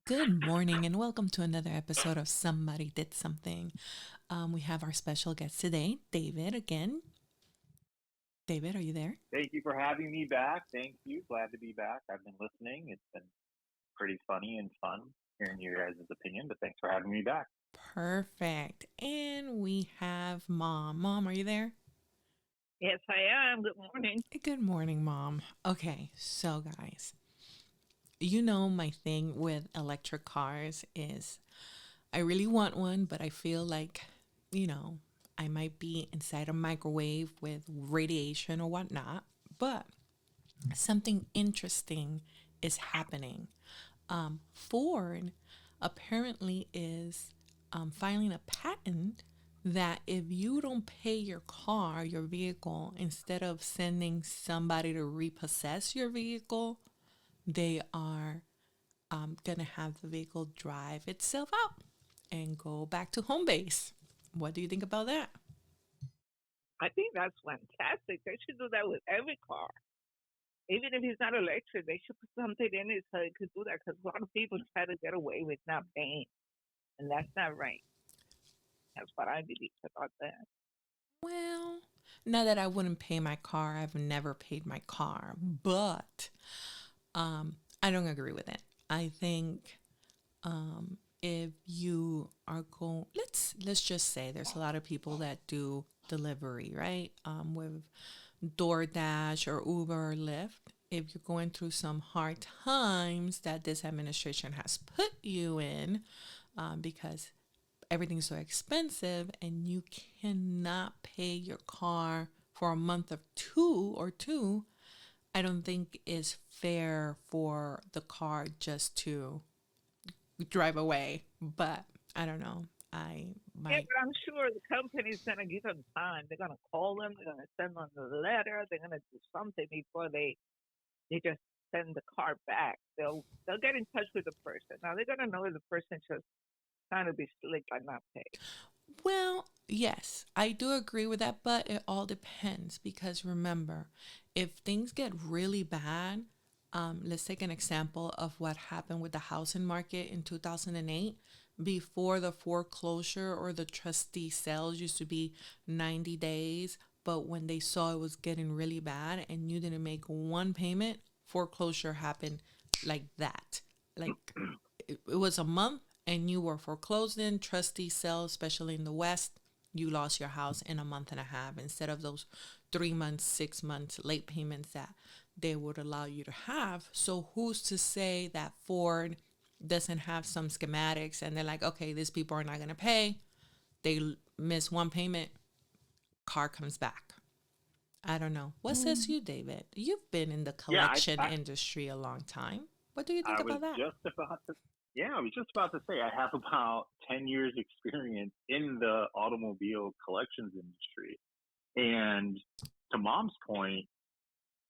Good morning and welcome to another episode of Somebody Did Something. We have our special guest today, David, again. David, are you there? Thank you for having me back. Thank you. Glad to be back. I've been listening. It's been pretty funny and fun hearing your guys' opinion, but thanks for having me back. Perfect. And we have Mom. Mom, are you there? Yes, I am. Good morning. Good morning, Mom. Okay, so guys, my thing with electric cars is I really want one, but I feel like, you know, I might be inside a microwave with radiation or whatnot. But something interesting is happening. Ford apparently is filing a patent that if you don't pay your vehicle, instead of sending somebody to repossess your vehicle, they are going to have the vehicle drive itself out and go back to home base. What do you think about that? I think that's fantastic. They should do that with every car. Even if it's not electric, they should put something in it so it could do that because a lot of people try to get away with not paying, and that's not right. That's what I believe about that. Well, not that I wouldn't pay my car. I've never paid my car, but I don't agree with it. I think if you are going, let's just say there's a lot of people that do delivery, right? With DoorDash or Uber or Lyft. If you're going through some hard times that this administration has put you in, because everything's so expensive and you cannot pay your car for a month of two, I don't think is fair for the car just to drive away. But I don't know. I Yeah, might. but I'm sure the company's going to give them time. They're going to call them. They're going to send them a letter. They're going to do something before they just send the car back. They'll get in touch with the person. Now they're going to know if the person just trying to be slick by not pay. Well, yes, I do agree with that, but it all depends because remember, if things get really bad, let's take an example of what happened with the housing market in 2008. Before the foreclosure or the trustee sales used to be 90 days, but when they saw it was getting really bad and you didn't make one payment, foreclosure happened like that. Like it was a month and you were foreclosed in trustee sale, especially in the West, you lost your house in a month and a half instead of those 3 months, 6 months late payments that they would allow you to have. So who's to say that Ford doesn't have some schematics and they're like, okay, these people are not going to pay. They miss one payment, car comes back. I don't know. What says Mm. you, David? You've been in the Yeah, collection industry a long time. What do you think I was about that? just about to. Yeah, I was just about to say I have about 10 years experience in the automobile collections industry, and to Mom's point,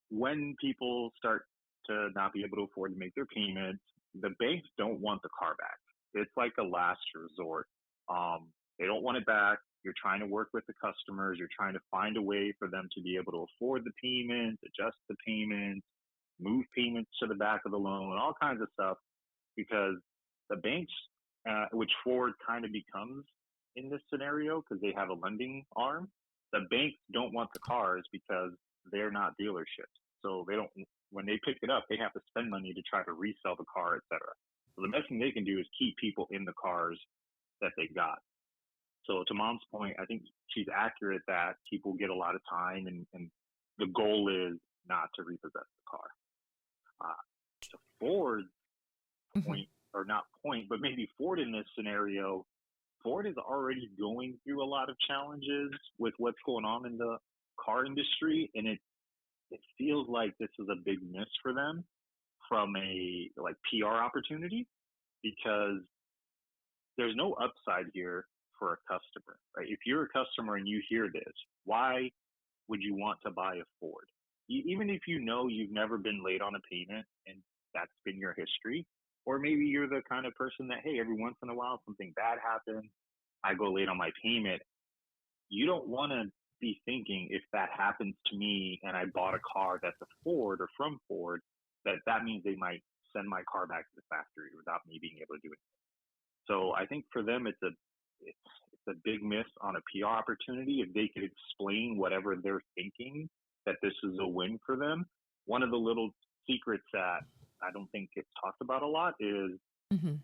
when people start to not be able to afford to make their payments, the banks don't want the car back. It's like a last resort. They don't want it back. You're trying to work with the customers. You're trying to find a way for them to be able to afford the payments, adjust the payments, move payments to the back of the loan, all kinds of stuff. Because the banks, which Ford kind of becomes in this scenario because they have a lending arm, the banks don't want the cars because they're not dealerships. So they don't. When they pick it up, they have to spend money to try to resell the car, etc. So the best thing they can do is keep people in the cars that they got. So to Mom's point, I think she's accurate that people get a lot of time, and the goal is not to repossess the car. To Ford's Mhm. point, or not point, but maybe Ford in this scenario, Ford is already going through a lot of challenges with what's going on in the car industry, and it feels like this is a big miss for them from a like PR opportunity because there's no upside here for a customer. Right? If you're a customer and you hear this, why would you want to buy a Ford? Even if you know you've never been late on a payment and that's been your history, or maybe you're the kind of person that, hey, every once in a while something bad happens, I go late on my payment. You don't want to be thinking if that happens to me and I bought a car that's a Ford or from Ford, that means they might send my car back to the factory without me being able to do it. So I think for them, it's a big miss on a PR opportunity if they could explain whatever they're thinking that this is a win for them. One of the little secrets that I don't think gets talked about a lot is Mm-hmm.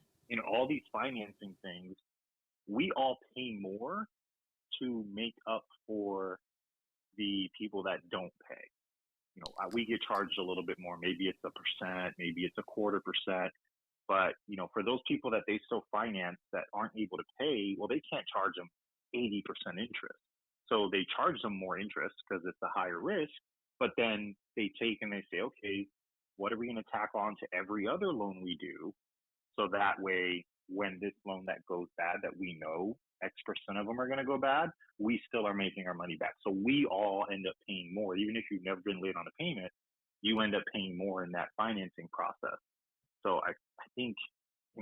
all these financing things, we all pay more to make up for the people that don't pay. We get charged a little bit more. Maybe it's a percent, maybe it's a quarter percent. But, for those people that they still finance that aren't able to pay, well, they can't charge them 80% interest. So they charge them more interest because it's a higher risk. But then they take and they say, okay, what are we going to tack on to every other loan we do? So that way, when this loan that goes bad, that we know X% of them are going to go bad, we still are making our money back. So we all end up paying more. Even if you've never been late on a payment, you end up paying more in that financing process. So I think,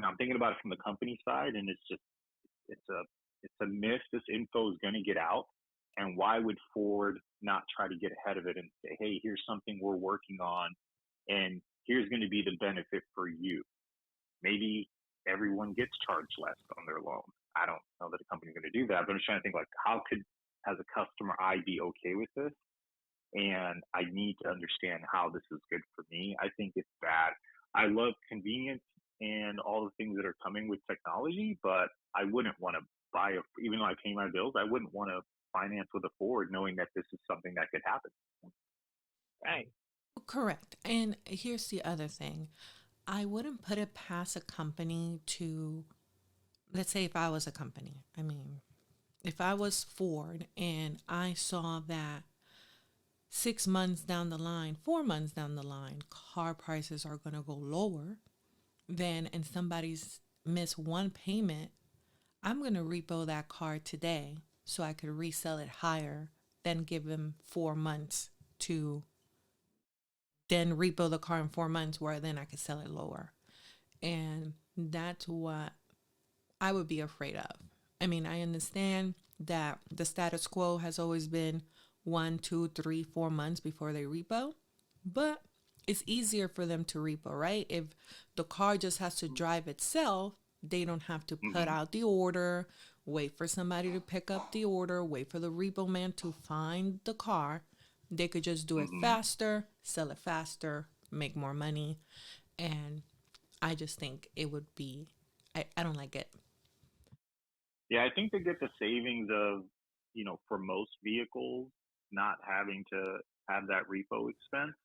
I'm thinking about it from the company side, and it's a myth. This info is going to get out. And why would Ford not try to get ahead of it and say, hey, here's something we're working on, and here's going to be the benefit for you? Maybe everyone gets charged less on their loan. I don't know that a company's going to do that, but I'm just trying to think, like, how could, as a customer, I be okay with this? And I need to understand how this is good for me. I think it's bad. I love convenience and all the things that are coming with technology, but I wouldn't want to even though I pay my bills, I wouldn't want to finance with a Ford knowing that this is something that could happen. Right. Correct. And here's the other thing. I wouldn't put it past a company to, let's say if I was a company, I mean, if I was Ford and I saw that 6 months down the line, 4 months down the line, car prices are going to go lower, then and somebody's missed one payment, I'm going to repo that car today so I could resell it higher than give them 4 months to then repo the car in 4 months where then I could sell it lower. And that's what I would be afraid of. I mean, I understand that the status quo has always been 1, 2, 3, 4 months before they repo, but it's easier for them to repo, right? If the car just has to drive itself, they don't have to put Mm-hmm. out the order, wait for somebody to pick up the order, wait for the repo man to find the car. They could just do it Mm-hmm. faster, sell it faster, make more money. And I just think it would be, I don't like it. Yeah, I think they get the savings of, for most vehicles, not having to have that repo expense.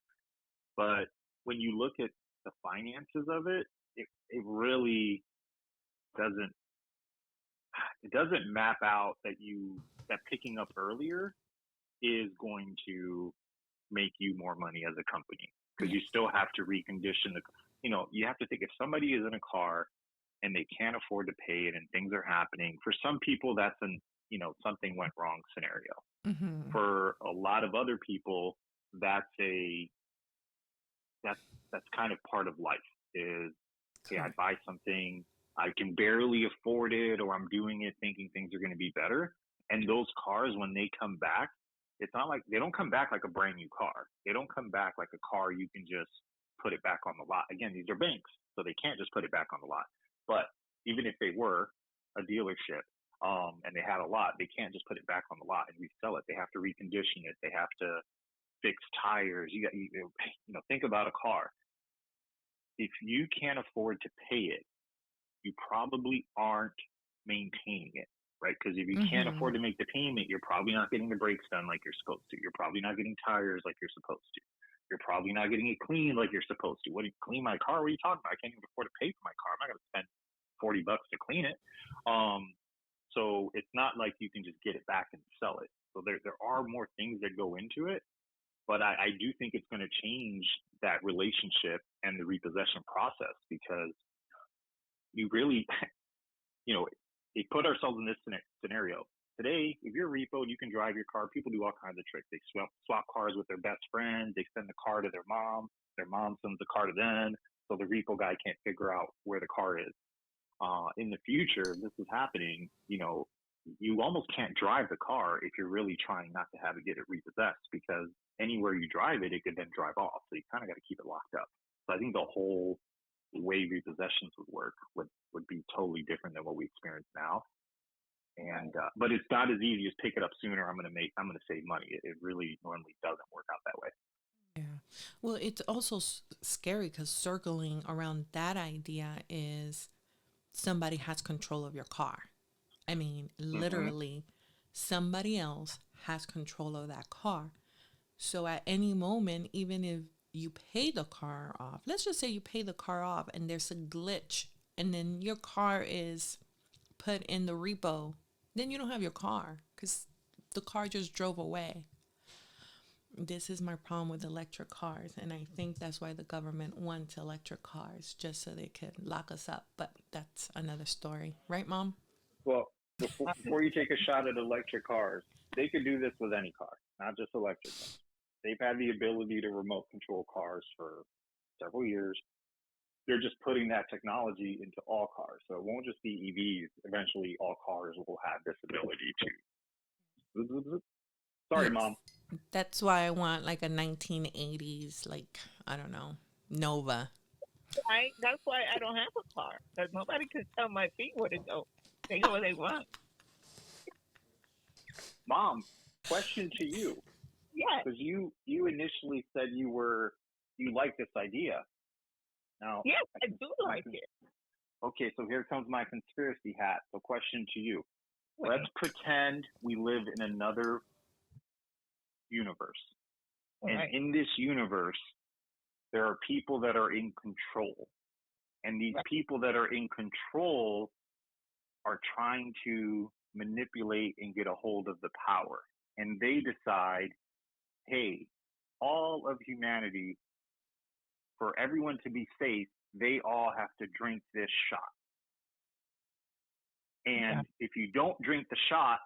But when you look at the finances of it really doesn't it doesn't map out that picking up earlier is going to make you more money as a company, because you Yes. still have to recondition you have to think, if somebody is in a car and they can't afford to pay it and things are happening, for some people that's something went wrong scenario. Mm-hmm. For a lot of other people, that's a that's that's kind of part of life. Is, okay, I Correct. buy something, I can barely afford it, or I'm doing it thinking things are going to be better. And those cars, when they come back, it's not like they don't come back like a brand new car. They don't come back like a car you can just put it back on the lot. Again, these are banks, so they can't just put it back on the lot. But even if they were a dealership, and they had a lot, they can't just put it back on the lot and resell it. They have to recondition it. They have to fix tires. Think about a car. If you can't afford to pay it, you probably aren't maintaining it, right? Because if you can't Mm-hmm. afford to make the payment, you're probably not getting the brakes done like you're supposed to. You're probably not getting tires like you're supposed to. You're probably not getting it cleaned like you're supposed to. What do you clean my car? What are you talking about? I can't even afford to pay for my car. I'm not going to spend $40 to clean it. So it's not like you can just get it back and sell it. So there are more things that go into it, but I do think it's going to change that relationship and the repossession process, because you really, you know, we put ourselves in this scenario. Today, if you're a repo and you can drive your car, people do all kinds of tricks. They swap cars with their best friend. They send the car to their mom. Their mom sends the car to them. So the repo guy can't figure out where the car is. In the future, this is happening. You almost can't drive the car if you're really trying not to have it get it repossessed, because anywhere you drive it, it could then drive off. So you kind of got to keep it locked up. So I think the whole way repossessions would work would be totally different than what we experience now. And but it's not as easy as pick it up sooner. I'm gonna save money. It really normally doesn't work out that way. Yeah. Well, it's also scary because circling around that idea is somebody has control of your car. I mean, Hmm. literally, somebody else has control of that car. So at any moment, even if you pay the car off, let's just say you pay the car off and there's a glitch and then your car is put in the repo, then you don't have your car because the car just drove away. This is my problem with electric cars, and I think that's why the government wants electric cars, just so they could lock us up. But that's another story, right, Mom? Well, before you take a shot at electric cars, they could do this with any car, not just electric cars. They've had the ability to remote control cars for several years. They're just putting that technology into all cars. So it won't just be EVs. Eventually, all cars will have this ability to. Sorry, Yes. Mom. That's why I want like a 1980s, like, I don't know, Nova. That's why I don't have a car. Because nobody can tell my feet where to go. They go where they want. Mom, question to you, Yes. because you initially said you like this idea. Now, Yes, I I can, do my, like it. okay, so here comes my conspiracy hat. So, question to you: let's Wait, pretend we live in another universe, all and right. in this universe, there are people that are in control, and these Right. people that are in control are trying to manipulate and get a hold of the power, and they decide, hey, all of humanity, for everyone to be safe, they all have to drink this shot. Yeah. And if you don't drink the shot,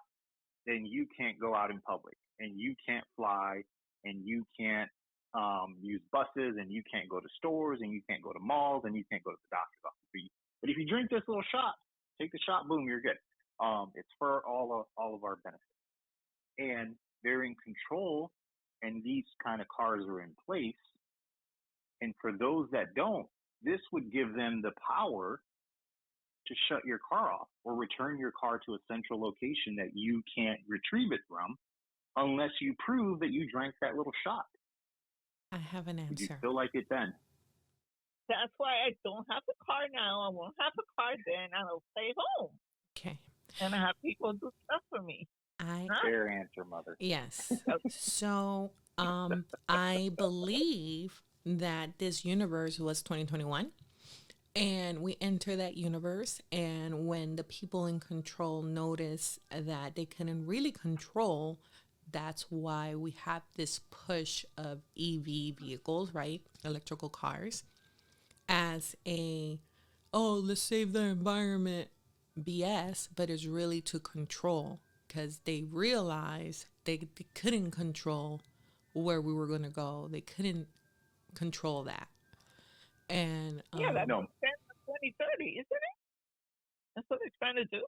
then you can't go out in public and you can't fly and you can't use buses and you can't go to stores and you can't go to malls and you can't go to the doctor's office. But if you drink this little shot, take the shot, boom, you're good. It's for all of our benefit. And they're in control, and these kind of cars are in place. And for those that don't, this would give them the power to shut your car off or return your car to a central location that you can't retrieve it from unless you prove that you drank that little shot. I have an Would you answer. still like it then? That's why I don't have a car now. I won't have a car then. I'll stay home. Okay. And I have people do stuff for me. I, Huh? Fair answer, mother. yes. So, I believe that this universe was 2021. And we enter that universe, and when the people in control notice that they couldn't really control, that's why we have this push of EV vehicles, right? Electrical cars, as a, oh, let's save the environment BS, but it's really to control because they realized they couldn't control where we were going to go. They couldn't control that. And Yeah, that's No, the plan for 2030, isn't it? That's what they're trying to do.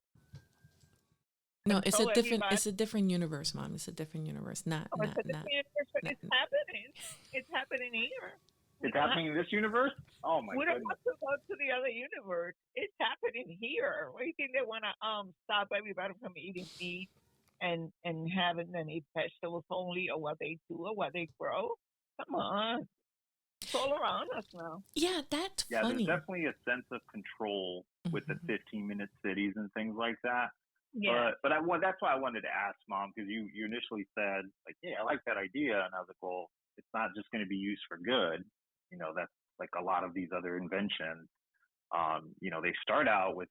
no, Control everybody. it's a different universe, Mom. It's a different universe. Oh, it's a different universe, but Not it's happening. It's happening here. it's happening in this universe? Oh my We don't goodness. have to go to the other universe. It's happening here. What do you think they want to stop everybody from eating meat and having them eat vegetables only, or what they do, or what they grow? Come on, it's all around us now. yeah, that's Yeah, there's funny. definitely a sense of control with the Mhm. 15-minute cities and things like that. Yeah, That's why I wanted to ask, Mom, because you initially said like, yeah, I like that idea, and I was like, well, it's not just going to be used for good. That's like a lot of these other inventions. They start out with,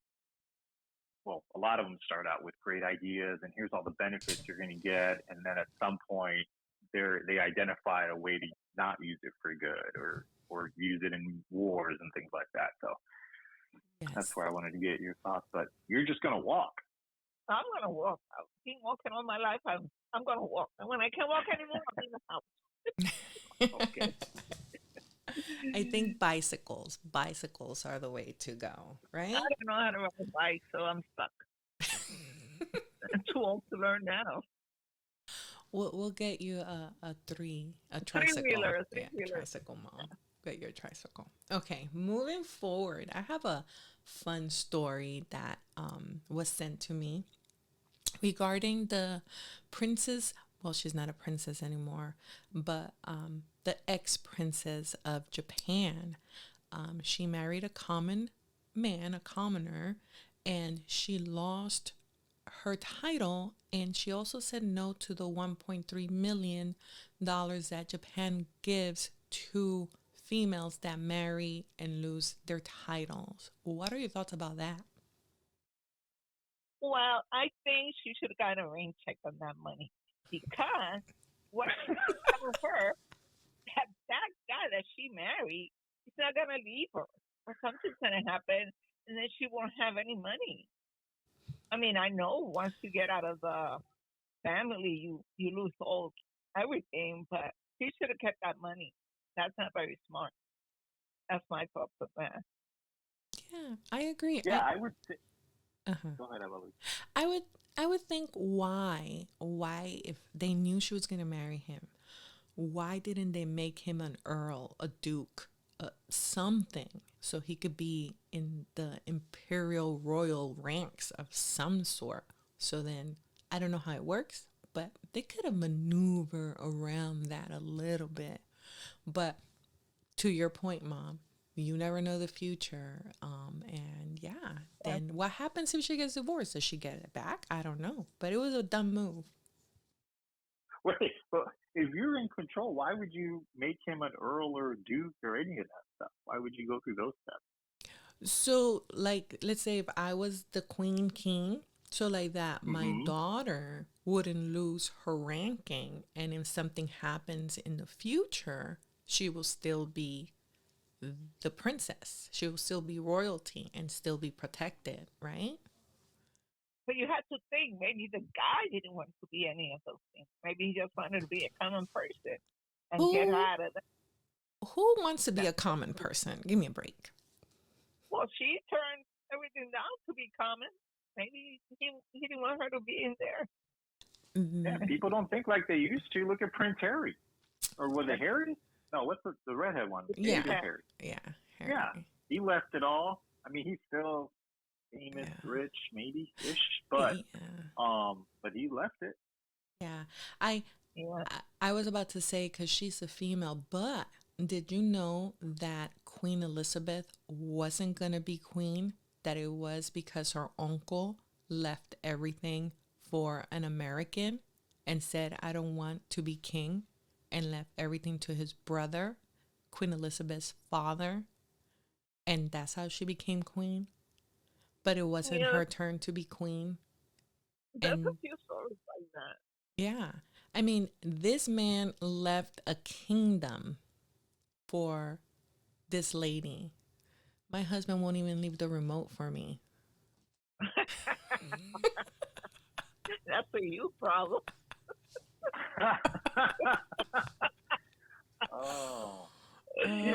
well, a lot of them start out with great ideas, and here's all the benefits you're going to get, and then at some point, they identify a way to not use it for good or use it in wars and things like that. So that's Yes. where I wanted to get your thoughts. But you're just going to walk. I'm gonna walk. I've been walking all my life. I'm gonna walk, and when I can't walk anymore, I'm in the house. Okay. I think bicycles are the way to go, I right? don't know how to ride a bike, so I'm stuck. I'm too old to learn now. We'll get you a Three tricycle. wheeler, three Yeah, wheeler. tricycle, Mom. But your tricycle. Okay, moving forward, I have a fun story that was sent to me regarding the princess. Well, she's not a princess anymore, but the ex princess of Japan. She married a common man, a commoner, and she lost her title, and she also said no to the $1.3 million that Japan gives to females that marry and lose their titles. What are your thoughts about that? Well, I think she should have gotten a rain check on that money because what she told her that guy that she married, he's not gonna leave her, or something's gonna happen, and then she won't have any money. I mean, I know once you get out of the family, you lose all everything, but she should have kept that money. That's not very smart. That's my thoughts on that. Yeah, I agree. Yeah, I would say, Uh-huh. go ahead, Emily. I would I would think why if they knew she was going to marry him, why didn't they make him an earl, a duke, something so he could be in the imperial royal ranks of some sort? So then I don't know how it works, but they could have maneuvered around that a little bit. But to your point, Mom, you never know the future. And yeah, That's, then what happens if she gets divorced? Does she get it back? I don't know. But it was a dumb move. Wait, but if you're in control, why would you make him an earl or a duke or any of that stuff? Why would you go through those steps? So, like, let's say if I was the queen king, so like that, my Mm-hmm. daughter wouldn't lose her ranking. And if something happens in the future, she will still be the princess. She will still be royalty and still be protected, right? but you have to think maybe the guy didn't want to be any of those things. Maybe he just wanted to be a common person and get Who out of who wants to be that. a common person? Give me a break. Well, she turned everything down to be common. Maybe he didn't want her to be in there. Yeah, Mm, people don't think like they used to. Look at Prince Harry. Or was it That's Harry? No, what's the redhead one? yeah, David that. Harry. yeah, Yeah, Harry. he left it all. I mean, he's still famous, Yeah, rich, maybe ish, yeah, but he left it. yeah. I Yeah. I was about to say because she's a female, but did you know that Queen Elizabeth wasn't gonna be queen? That it was because her uncle left everything for an American and said, "I don't want to be king," and left everything to his brother, Queen Elizabeth's father, and that's how she became queen. But it wasn't Yeah. her turn to be queen. There's a And few stories like that. yeah, I mean, this man left a kingdom for this lady. My husband won't even leave the remote for me. That's a you problem. Oh.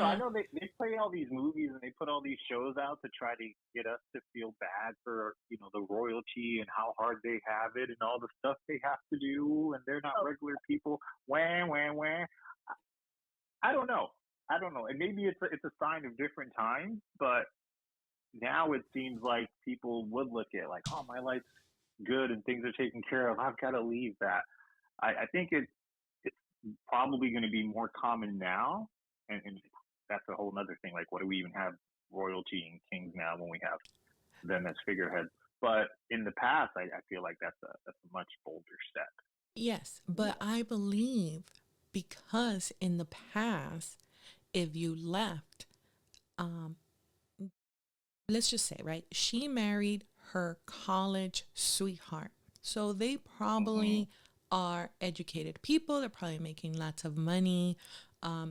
I Uh, know they play all these movies and they put all these shows out to try to get us to feel bad for, the royalty and how hard they have it and all the stuff they have to do and they're not Oh, regular people. Wah, wah, wah. I don't know. I don't know. And maybe it's a sign of different times, but now it seems like people would look at it like, oh, my life's good and things are taken care of. I've got to leave that. I think it's probably going to be more common now, and that's a whole other thing. Like, what do we even have royalty and kings now when we have them as figureheads? But in the past, I feel like that's a much bolder step. yes, but I believe because in the past, if you left, um, let's just say, right, she married her college sweetheart. So they Hmm. probably are educated people. They're probably making lots of money.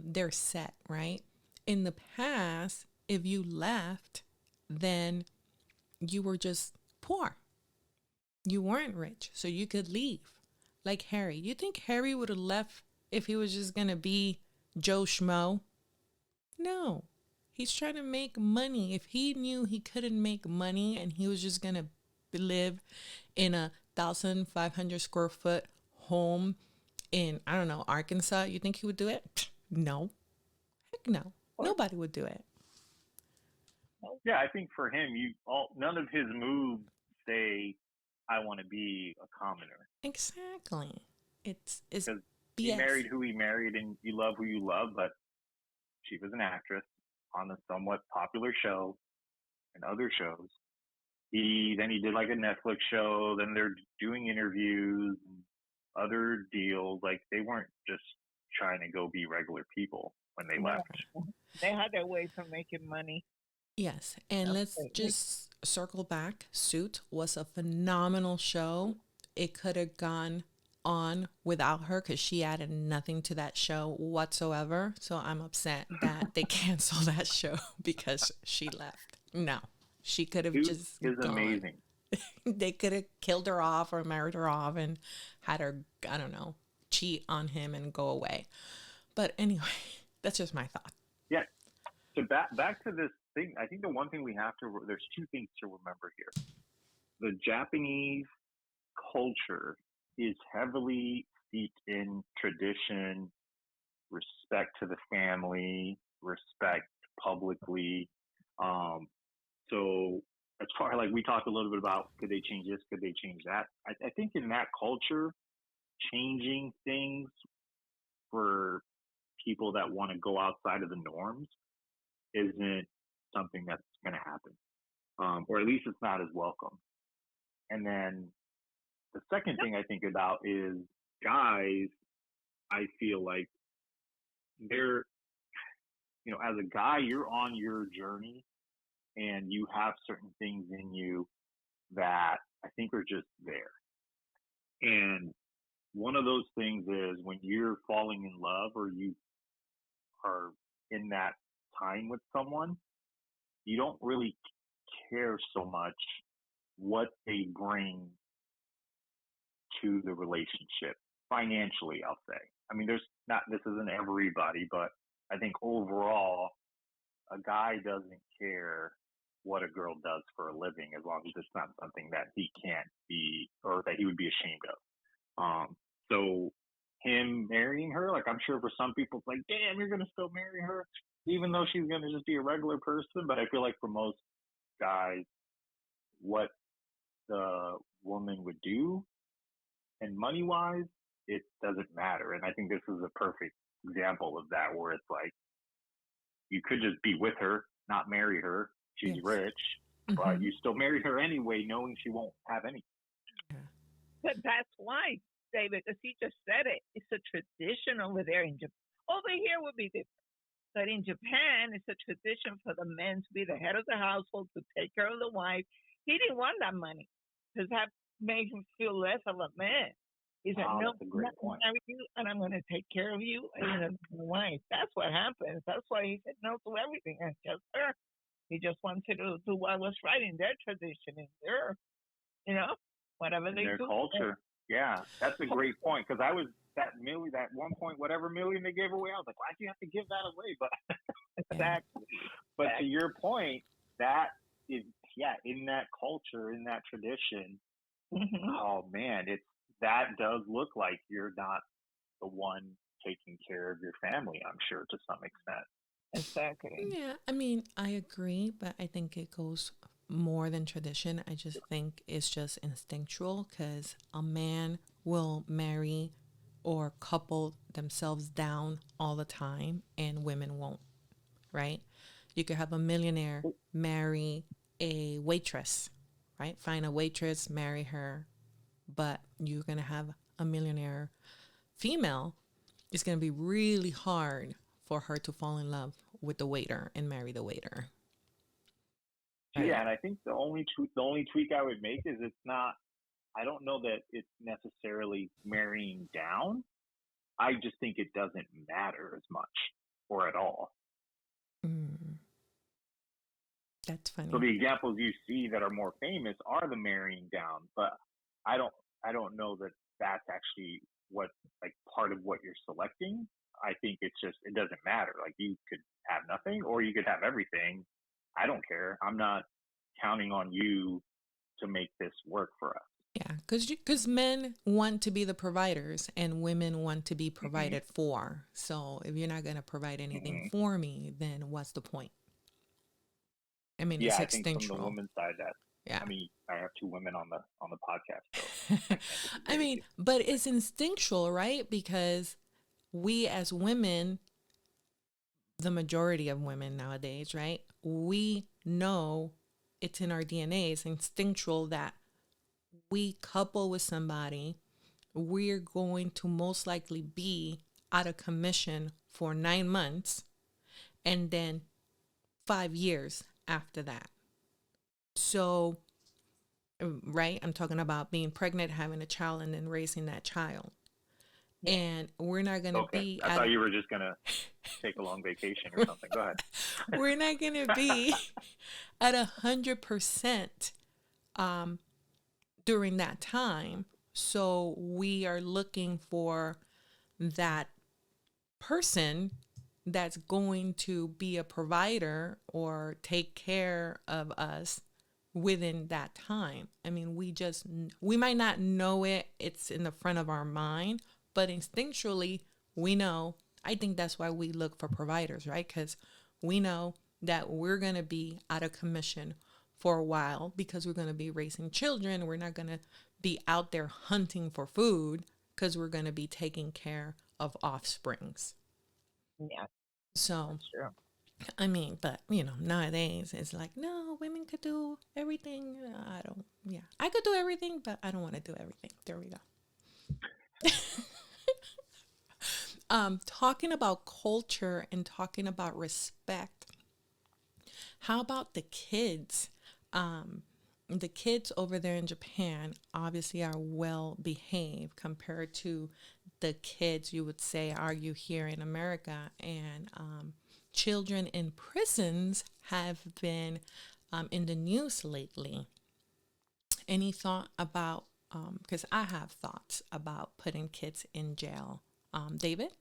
They're set, right? In the past, if you left, then you were just poor. You weren't rich, so you could leave. Like Harry. You think Harry would have left if he was just going to be Joe Schmo? No. He's trying to make money. If he knew he couldn't make money and he was just going to live in a 1,500 square foot home in, I don't know, Arkansas, you think he would do it? No. Heck no. course. Nobody would do it. No. Yeah, I think for him, none of his moves say, "I want to be a commoner," Exactly. It's because he BS. married who he married, and you love who you love. But she was an actress on a somewhat popular show and other shows. He did like a Netflix show. Then they're doing interviews and other deals. Like they weren't just trying to go be regular people when they No. left. They had their ways of making money. Yes, and let's Absolutely. just circle back. Suit was a phenomenal show. It could have gone on without her because she added nothing to that show whatsoever. So I'm upset that they canceled that show because she left. No, she could have Dude just is gone. amazing. They could have killed her off or married her off and had her, I don't know, cheat on him and go away. But anyway, that's just my thought. Yeah. So back to this thing. I think the one thing we have to there's two things to remember here. The Japanese culture is heavily steeped in tradition, respect to the family, respect publicly. So as far like we talked a little bit about could they change this, could they change that? I think in that culture, changing things for people that want to go outside of the norms isn't something that's going to happen, or at least it's not as welcome. And then the second thing I think about is guys. I feel like they're, as a guy, you're on your journey and you have certain things in you that I think are just there. And one of those things is when you're falling in love or you are in that time with someone, you don't really care so much what they bring to the relationship financially, I'll say. I mean, this isn't everybody, but I think overall, a guy doesn't care what a girl does for a living as long as it's not something that he can't be or that he would be ashamed of. So him marrying her, like I'm sure for some people it's like, damn, you're gonna still marry her, even though she's gonna just be a regular person. But I feel like for most guys, what the woman would do and money wise, it doesn't matter. And I think this is a perfect example of that where it's like you could just be with her, not marry her. She's Yes. rich, but Mm-hmm. you still marry her anyway, knowing she won't have anything. Yeah. But that's why, David, because he just said it. It's a tradition over there in Japan. Over here would be different. But in Japan, it's a tradition for the men to be the head of the household, to take care of the wife. He didn't want that money because that made him feel less of a man. He said, Wow, no, that's a I'm not great going to point. marry you, and I'm going to take care of you and the wife. That's what happens. That's why he said no to everything and just her. He just wanted to do what was right in their tradition, in their, you know, whatever In they their do. culture. Yeah, that's a great point because I was that 1 point whatever million they gave away. I was like, why'd you have to give that away? But Yeah. Exactly. but to Exactly. your point, that is in that culture, in that tradition. Hmm. Oh man, that does look like you're not the one taking care of your family. I'm sure to some extent. Exactly. Yeah, I mean, I agree, but I think it goes more than tradition. I just think it's just instinctual because a man will marry or couple themselves down all the time and women won't, right? You could have a millionaire marry a waitress, right? Find a waitress, marry her, but you're going to have a millionaire female. It's going to be really hard for her to fall in love with the waiter and marry the waiter, Yeah, right? and I think the only tweak I would make is it's not. I don't know that it's necessarily marrying down. I just think it doesn't matter as much or at all. Mm, that's So funny. the examples you see that are more famous are the marrying down, but I don't I don't know that that's actually what like part of what you're selecting. I think it's just it doesn't matter. Like you could have nothing or you could have everything. I don't care. I'm not counting on you to make this work for us. Yeah, because men want to be the providers and women want to be Hmm. provided for. So if you're not going to provide anything Hmm. for me, then what's the point? I mean, Yeah, it's I think from the instinctual. woman's side, that Yeah. I mean, I have two women on the podcast, so I can't I disagree with mean, you. but it's instinctual, right? Because we as women, the majority of women nowadays, right? We know it's in our DNA, it's instinctual that we couple with somebody, we're going to most likely be out of commission for 9 months and then 5 years after that. So, right, I'm talking about being pregnant, having a child, and then raising that child. Yeah. And we're not going to Okay, be I at thought a, you were just gonna take a long vacation or something. Go ahead. we're not going to be at 100% during that time. So we are looking for that person that's going to be a provider or take care of us within that time. I mean, we might not know it, it's in the front of our mind, but instinctually, we know. I think that's why we look for providers, right? Because we know that we're going to be out of commission for a while because we're going to be raising children. We're not going to be out there hunting for food because we're going to be taking care of offsprings. Yeah, So, that's true. I mean, but nowadays it's like, no, women could do everything. I don't, yeah, I could do everything, but I don't want to do everything. There we go. Talking about culture and talking about respect, how about the kids? Um, the kids over there in Japan obviously are well behaved compared to the kids you would say are you here in America. And children in prisons have been in the news lately. Any thought about, because I have thoughts about putting kids in jail. David?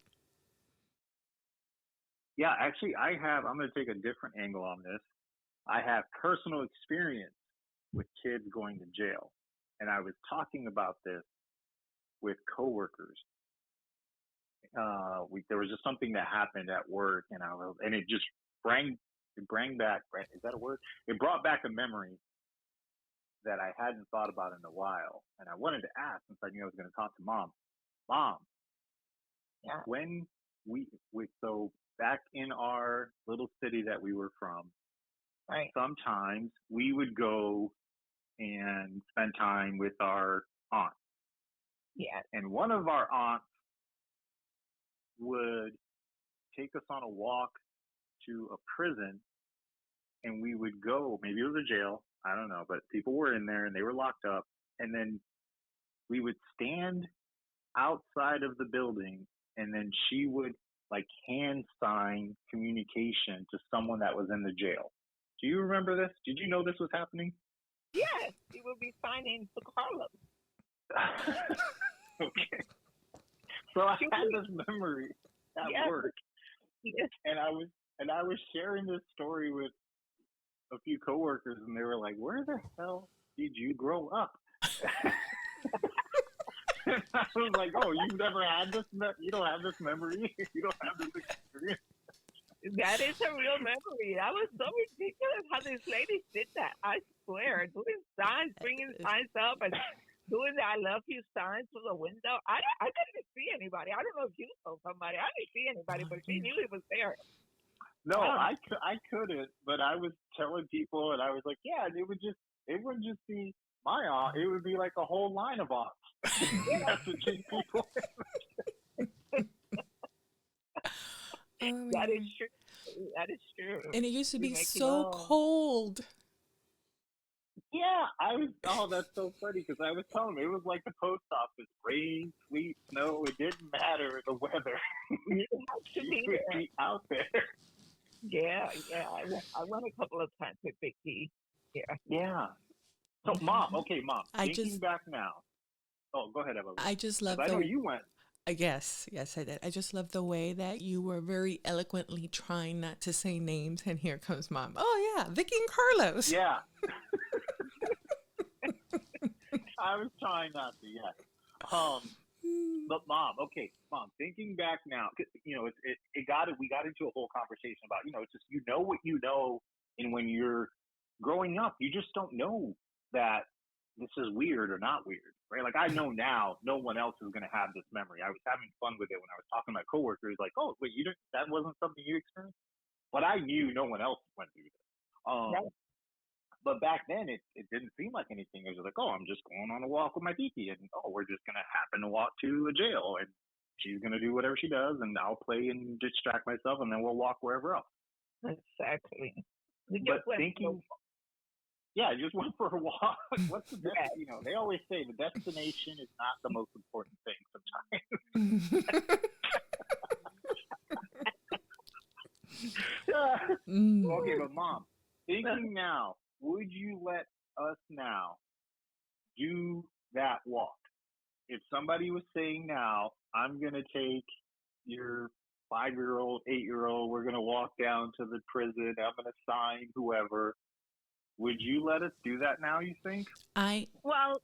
Yeah, actually, I'm going to take a different angle on this. I have personal experience with kids going to jail, and I was talking about this with coworkers. There was just something that happened at work, and it just bring back. Is that a word? It brought back a memory that I hadn't thought about in a while, and I wanted to ask since I knew I was going to talk to mom. Mom, Yeah. when we so back in our little city that we were from, Right. sometimes we would go and spend time with our aunt. Yeah. And one of our aunts would take us on a walk to a prison, and we would go, maybe it was a jail, I don't know, but people were in there and they were locked up. And then we would stand outside of the building, and then she would like hand sign communication to someone that was in the jail. Do you remember this? Did you know this was happening? Yes, he will be signing for Carlos. Okay. So I had this memory at Yes. work, Yes. and I was sharing this story with a few coworkers, and they were like, "Where the hell did you grow up?" And I was like, "Oh, you've never had this? You don't have this memory? You don't have this experience?" That is a real memory. That was so ridiculous how this lady did that. I swear, doing signs, bringing signs up, and doing the "I love you" signs through the window. I couldn't see anybody. I don't know if you saw somebody. I didn't see anybody, but she knew it was there. No, I don't know. I couldn't, but I was telling people, and I was like, "Yeah, it wouldn't just be my aunt. It would be like a whole line of aunts messaging people." Oh my That is God. true. That is true. And it used to You be make it so all. cold. Yeah, I was. Oh, that's so funny because I was telling them it was like the post office: rain, sleet, snow. It didn't matter the weather. You have to She be would there. be out there. Yeah, yeah. I went a couple of times with Vicky. Yeah. Yeah. So, mom. Okay, mom. I Thinking just back now. Oh, go ahead, Evelyn. I just Because love I know the you went. yes, I did. I just love the way that you were very eloquently trying not to say names, and here comes mom. Oh yeah, Vicky and Carlos. Yeah. I was trying not to. Yes. But mom. Thinking back now, 'cause, we got into a whole conversation about, it's just what you know, and when you're growing up, you just don't know that this is weird or not weird, right? Like I know now, no one else is going to have this memory. I was having fun with it when I was talking to my coworkers, like, oh wait, that wasn't something you experienced, but I knew no one else went through this. Right. But back then, it didn't seem like anything. It was like, oh, I'm just going on a walk with my titi, and we're just gonna happen to walk to a jail, and she's gonna do whatever she does, and I'll play and distract myself, and then we'll walk wherever else. Exactly. We But just went thinking, yeah, I just went for a walk. What's the best? They always say the destination is not the most important thing sometimes. Okay, but mom, thinking now, would you let us now do that walk? If somebody was saying now, I'm going to take your 5-year-old, 8-year-old, we're going to walk down to the prison, I'm going to sign whoever, would you let us do that now, you think? Well,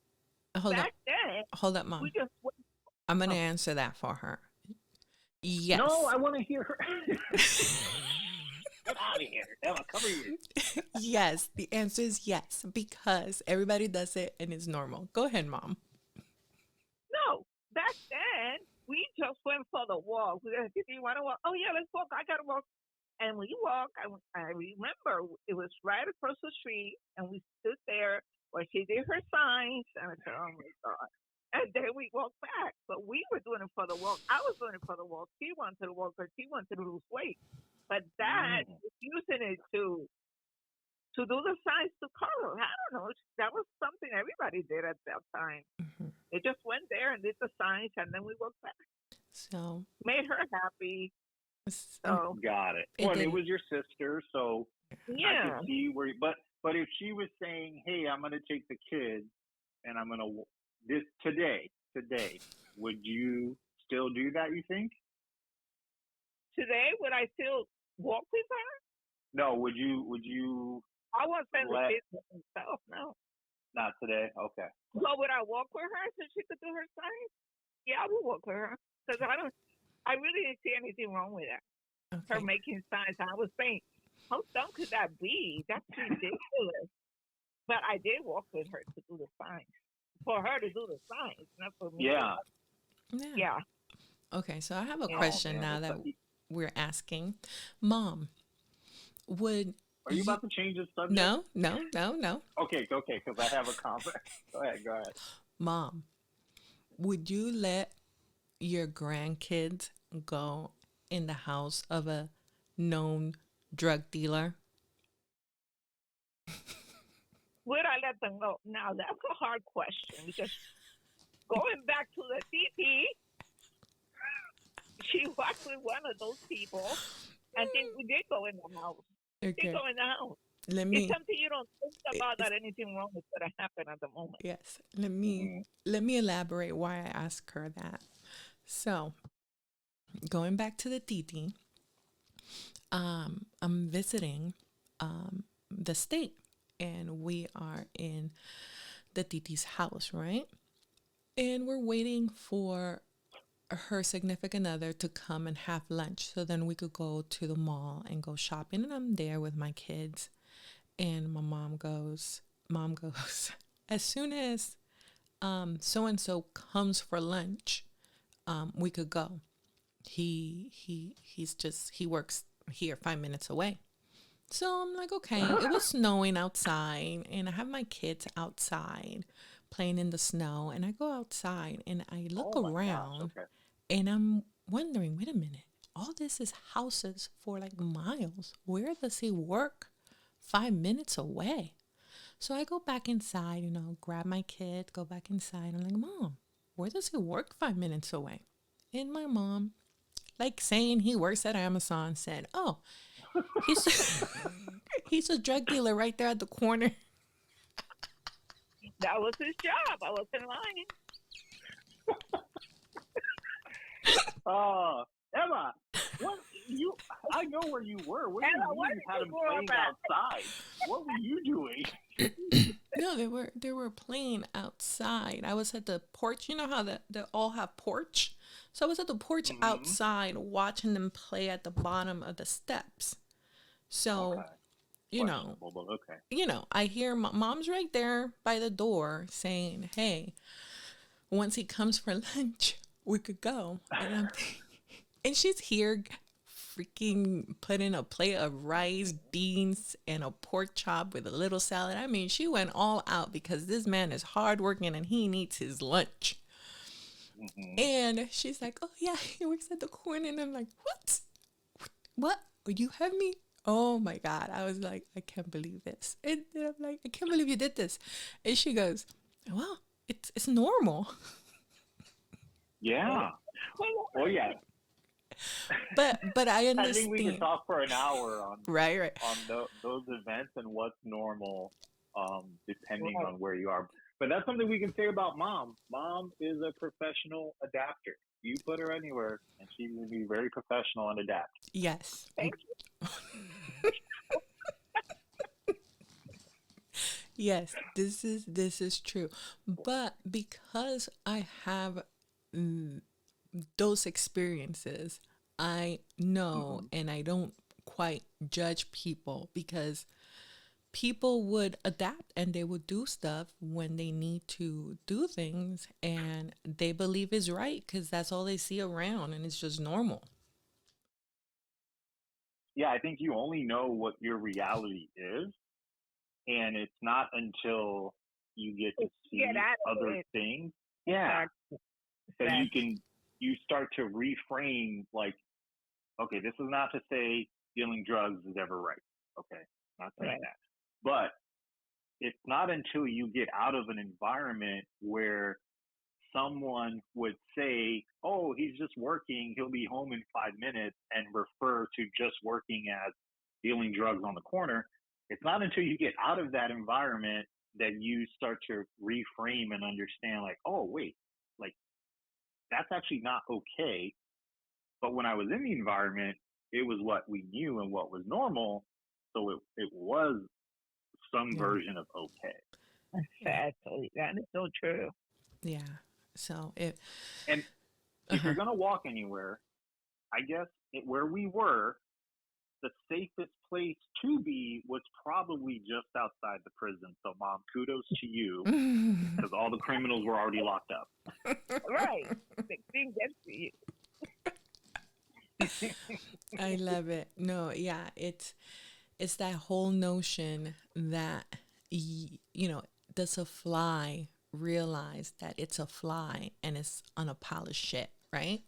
hold up. back then, Hold up, Mom. we just went. I'm going to answer that for her. Yes. No, I want to hear her. Get out of here. Emma, come here. Yes, the answer is yes, because everybody does it and it's normal. Go ahead, Mom. No, back then, we just went for the walk. We said, "Do you want to walk?" "Oh, yeah, let's walk. I got to walk." And we walked. I remember it was right across the street, and we stood there where she did her signs. And I said, "Oh, my God." And then we walked back. But we were doing it for the walk. I was doing it for the walk. She wanted to walk because she wanted to lose weight. But that was using it to do the signs to color. I don't know. That was something everybody did at that time. Mm-hmm. They just went there and did the signs, and then we walked back. So made her happy. So got it. Well, it was your sister, so yeah. I could see where. But if she was saying, "Hey, I'm going to take the kids, and I'm going to this today," would you still do that? You think? Today, would I still walk with her? No. Would you? I won't send the kids with myself. No. Not today. Okay. So would I walk with her so she could do her signs? Yeah, I would walk with her because I really didn't see anything wrong with that. Okay. Her making signs. I was saying, how dumb could that be? That's ridiculous. But I did walk with her to do the signs. For her to do the signs, not for me. Yeah. Okay, so I have a question now that we're asking. Mom, are you about to change the subject? No. Okay, because I have a comment. Go ahead. Mom, would you let your grandkids go in the house of a known drug dealer? Would I let them go? Now, that's a hard question because going back to the TP, she walked with one of those people, and then we did go in the house. Okay. Did go in the house. It's something you don't think about that anything wrong is going to happen at the moment. Yes. Let me elaborate why I asked her that. So, going back to the Titi, I'm visiting the state, and we are in the Titi's house, right? And we're waiting for her significant other to come and have lunch so then we could go to the mall and go shopping. And I'm there with my kids, and my mom goes, as soon as so-and-so comes for lunch, we could go. He works here 5 minutes away. So I'm like, okay. It was snowing outside, and I have my kids outside playing in the snow, and I go outside and I look around. Gosh, okay. And I'm wondering, wait a minute, all this is houses for like miles. Where does he work 5 minutes away? So I go back inside, grab my kid, go back inside. I'm like, Mom, where does he work 5 minutes away? And my mom, like saying he works at Amazon, said, oh, he's a drug dealer right there at the corner. That was his job. I wasn't lying. Emma, I know where you were. What do you mean you had him playing outside? What were you doing? No, they were playing outside. I was at the porch. You know how they all have porch? So I was at the porch Hmm. outside watching them play at the bottom of the steps. So, Okay. you know, Questionable, but okay. I hear mom's right there by the door saying, "Hey, once he comes for lunch, we could go." And I'm thinking, and she's here freaking putting a plate of rice, beans, and a pork chop with a little salad. I mean, she went all out because this man is hardworking and he needs his lunch. Hmm. And she's like, "Oh yeah, he works at the corner." And I'm like, "What? What? You have me?" Oh my God. I was like, "I can't believe this." And then I'm like, "I can't believe you did this." And she goes, "Well, it's normal." Yeah. Oh yeah. But I I think we could understand. talk for an hour Right, right. on those events and what's normal, depending Right. on where you are. But that's something we can say about mom. Mom is a professional adapter. You put her anywhere, and she's gonna be very professional and adapt. Yes. Thank Yes, this is true. But because I have mm, those experiences, I know Hmm. and I don't quite judge people because people would adapt and they would do stuff when they need to do things and they believe is right because that's all they see around and it's just normal. Yeah, I think you only know what your reality is, and it's not until you get you. to Get see out of other it. things, yeah, Exactly. that Exactly. you start to reframe, like, okay, this is not to say dealing drugs is ever right. Okay, not saying Right. that, but it's not until you get out of an environment where someone would say, "Oh, he's just working. He'll be home in 5 minutes," and refer to just working as dealing drugs on the corner. It's not until you get out of that environment that you start to reframe and understand, like, oh, wait, like that's actually not okay. But when I was in the environment, it was what we knew and what was normal. So it was some Yeah. version of okay. Yeah. Exactly. That is so true. Yeah. So it And if you're uh-huh. going to walk anywhere, I guess where we were, the safest place to be was probably just outside the prison. So, mom, kudos to you because all the criminals were already locked up. Right. The thing gets to you. I love it. No, yeah, it's that whole notion that does a fly realize that it's a fly and it's on a pile of shit, right?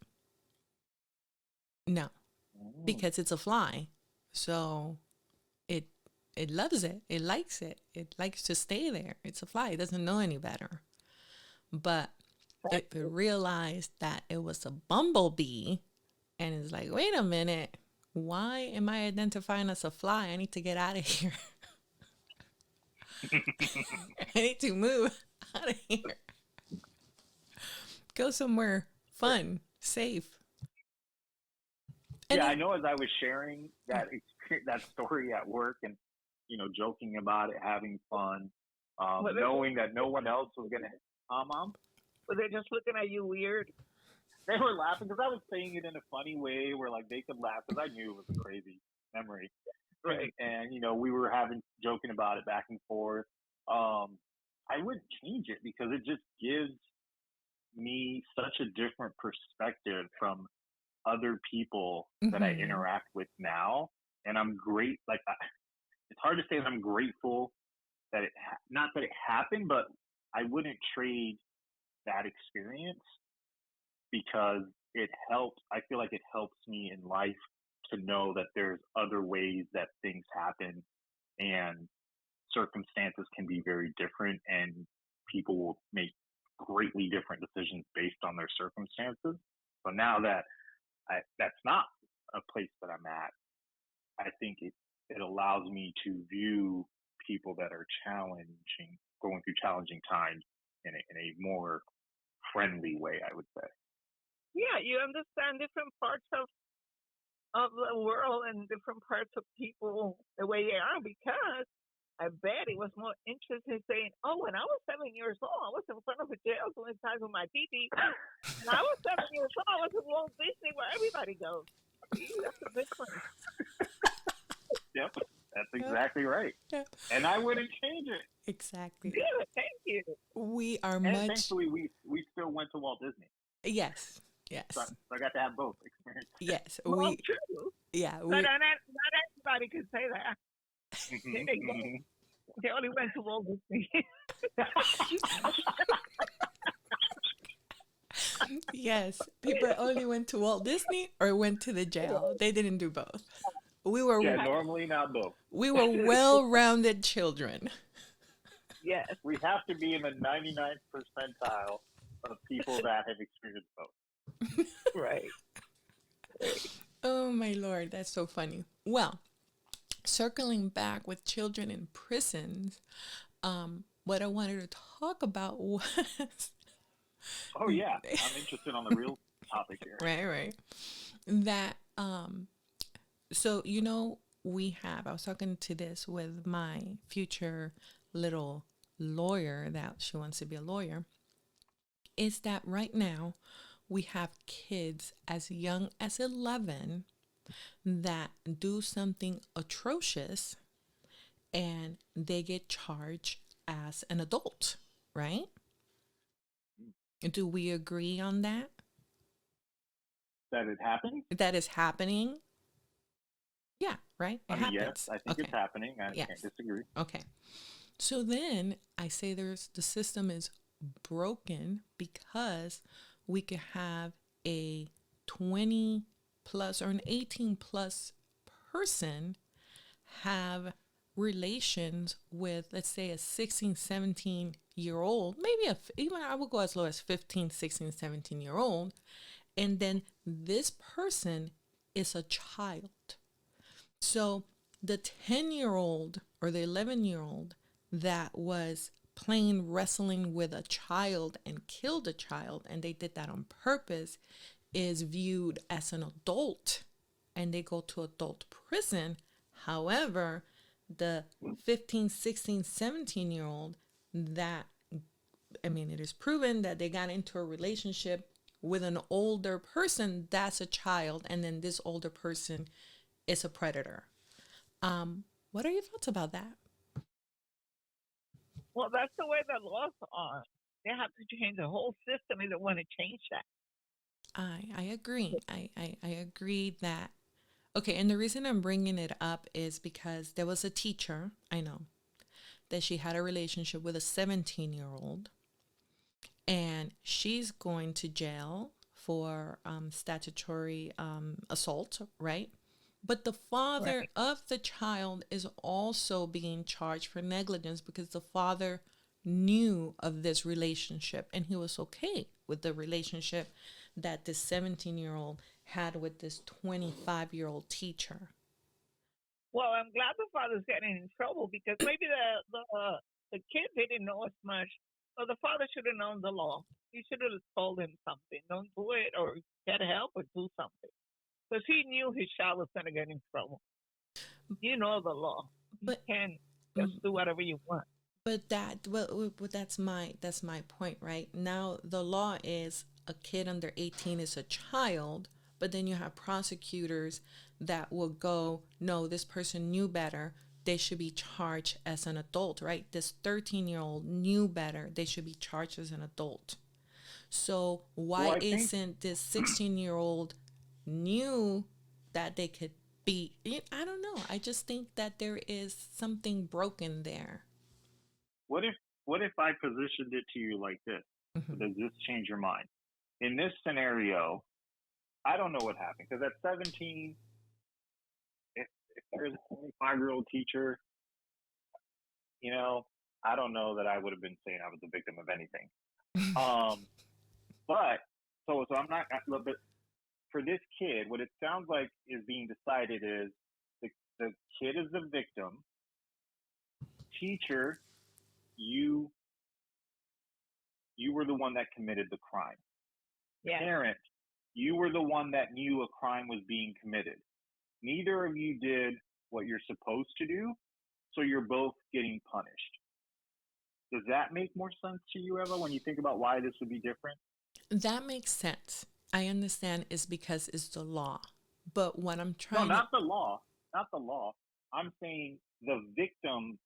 No, Mm. because it's a fly. So it it loves it. It likes it. It likes to stay there. It's a fly. It doesn't know any better. But if it Exactly. realized that it was a bumblebee and it's like, wait a minute, why am I identifying as a fly? I need to get out of here. I need to move out of here. Go somewhere fun, safe. And Yeah, I it, know as I was sharing that experience, that story at work and, joking about it, having fun, Well, knowing that no one else was going to, mom? they're just looking at you weird. They were laughing because I was saying it in a funny way where like they could laugh because I knew it was a crazy memory. Right. And we were having joking about it back and forth. Um, I wouldn't change it because it just gives me such a different perspective from other people that I mm-hmm, interact with now, and I'm great. Like it's hard to say that I'm grateful that not that it happened, but I wouldn't trade that experience because it helps. I feel like it helps me in life to know that there's other ways that things happen and circumstances can be very different and people will make greatly different decisions based on their circumstances. So now that that's not a place that I'm at, I think it allows me to view people that are going through challenging times in a more friendly way, I would say. Yeah, you understand different parts of the world and different parts of people the way they are because I bet he was more interested in saying, "Oh, when I was 7 years old, I was in front of a jail doing time with my TV. When I was 7 years old, I was in Walt Disney where everybody goes." See, that's a difference. Yep, that's Yep, exactly right. yep. And I wouldn't change it. Exactly. Good, thank you. We are And much, thankfully, we still went to Walt Disney, yes, so, yes, so I got to have both experiences. yes. Well, true. Yeah, But we, not everybody can say that. There they go. They only went to Walt Disney. yes. People only went to Walt Disney or went to the jail. They didn't do both. We were, Yeah, normally not both. we were well-rounded children. Yes, We have to be in the 99th percentile of people that have experienced both. right. Right. Oh my Lord, that's so funny. Well, circling back with children in prisons, what I wanted to talk about was Oh yeah, I'm interested on the real topic here. right, right. That so I was talking to this with my future little lawyer that she wants to be a lawyer, is that right now we have kids as young as 11 that do something atrocious and they get charged as an adult, right? Do we agree on that? That it happens? That is happening? Yeah, right? It I mean, yes, happens. I think it's Okay. happening. I can't Yes. disagree. Okay. So then I say the system is broken because we could have a 20 plus or an 18 plus person have relations with, let's say, a 16, 17-year old, maybe even I would go as low as 15, 16, 17-year old, and then this person is a child. So the 10-year-old or the 11-year-old that was playing wrestling with a child and killed a child, and they did that on purpose, is viewed as an adult and they go to adult prison. However, the 15, 16, 17-year-old that, I mean, it is proven that they got into a relationship with an older person, that's a child, and then this older person is a predator. What are your thoughts about that? Well, that's the way the laws are. They have to change the whole system if they want to change that. I agree. I agree that. Okay, and the reason I'm bringing it up is because there was a teacher, I know, that she had a relationship with a 17-year-old, and she's going to jail for statutory assault, right? But the father Right. of the child is also being charged for negligence because the father knew of this relationship and he was okay with the relationship that this 17-year-old had with this 25-year-old teacher. Well, I'm glad the father's getting in trouble because maybe the kid didn't know as much. So the father should have known the law. He should have told him something. Don't do it, or get help, or do something. Because he knew his child was going to get in trouble. You know the law. You But can't just do whatever you want. that's my point, right? Now the law is a kid under 18 is a child, but then you have prosecutors that will go, no, this person knew better. They should be charged as an adult, right? This 13-year-old knew better. They should be charged as an adult. So Well, why I think isn't this 16-year-old knew that they could be? I don't know. I just think that there is something broken there. what if I positioned it to you like this? Hmm. Does this change your mind? In this scenario, I don't know what happened because at 17, if there's a 25-year-old teacher, you know, I don't know that I would have been saying I was a victim of anything. Um, but so I'm not. But for this kid, what it sounds like is being decided is the the kid is the victim. Teacher, you were the one that committed the crime. Yeah. Parent, you were the one that knew a crime was being committed. Neither of you did what you're supposed to do, so you're both getting punished. Does that make more sense to you, Eva, when you think about why this would be different? That makes sense. I understand it's because it's the law. But what I'm No, trying to, not the law. Not the law. I'm saying is the victim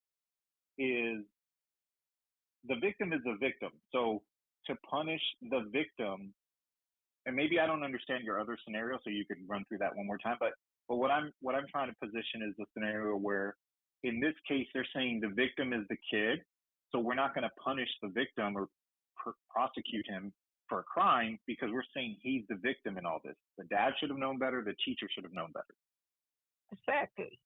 is the victim. So to punish the victim, and maybe I don't understand your other scenario, so you could run through that one more time. But what I'm trying to position is the scenario where, in this case, they're saying the victim is the kid, so we're not going to punish the victim or prosecute him for a crime because we're saying he's the victim in all this. The dad should have known better. The teacher should have known better. Exactly.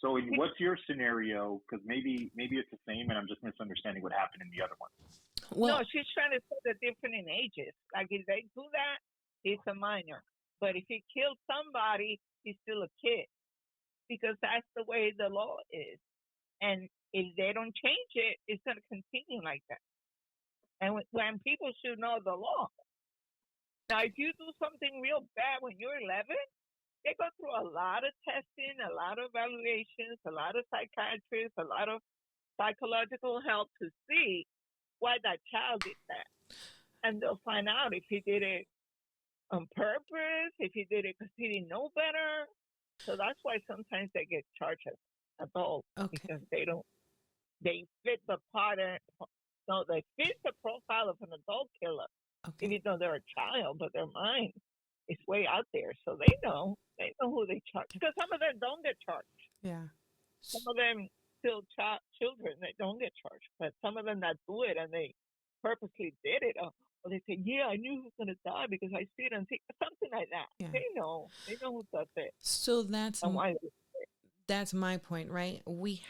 So, what's your scenario? Because maybe it's the same, and I'm just misunderstanding what happened in the other one. No, she's trying to say the different in ages. Like if they do that, he's a minor. But if he kills somebody, he's still a kid because that's the way the law is. And if they don't change it, it's going to continue like that. And when people should know the law. Now, if you do something real bad when you're 11, they go through a lot of testing, a lot of evaluations, a lot of psychiatrists, a lot of psychological help to see why that child did that. And they'll find out if he did it on purpose, if he did it because he didn't know better. So that's why sometimes they get charged as adults because they fit the pattern. No, they fit the profile of an adult killer, even though they're a child, but their mind is way out there. So they know who they charge. Because some of them don't get charged. Yeah. Some of them still children that don't get charged, but some of them that do it and they purposely did it, or they say, "Yeah, I knew he was gonna die because I see it on TV," something like that. Yeah. They know who does it. So that's my point, right? We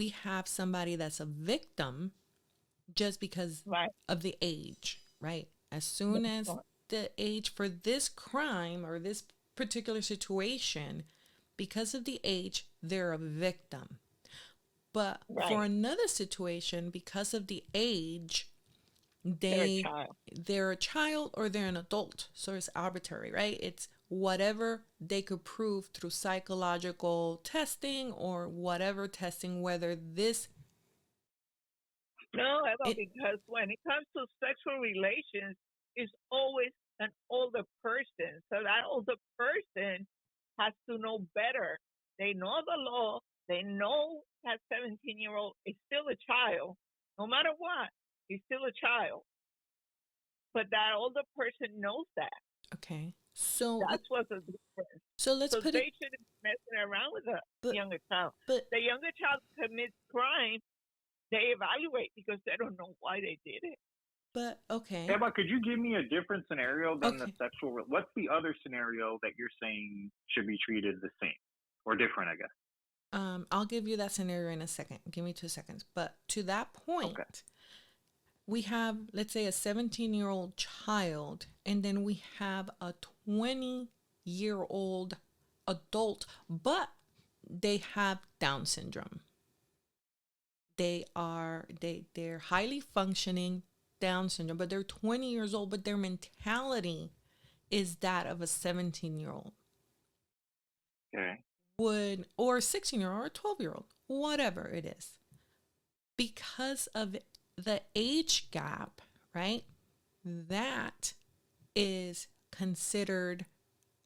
have somebody that's a victim just because of the age, right? As soon as the age for this crime or this particular situation, because of the age, they're a victim. But for another situation, because of the age, they're a child or they're an adult. So it's arbitrary, right? It's whatever they could prove through psychological testing or whatever testing, whether this. No, because when it comes to sexual relations, it's always an older person. So that older person has to know better. They know the law. They know that 17-year-old is still a child. No matter what, he's still a child. But that older person knows that. Okay. So that's what's the difference. So they shouldn't be messing around with a younger child. But the younger child commits crime, they evaluate because they don't know why they did it. But okay. Eva, could you give me a different scenario than the sexual? What's the other scenario that you're saying should be treated the same or different, I guess? I'll give you that scenario in a second. Give me 2 seconds. But to that point, we have, let's say, a 17-year-old child, and then we have a 20-year-old adult, but they have Down syndrome. They're highly functioning Down syndrome, but they're 20 years old, but their mentality is that of a 17-year-old. Okay. Or a 16-year-old or a 12-year-old, whatever it is. Because of the age gap, right? That is considered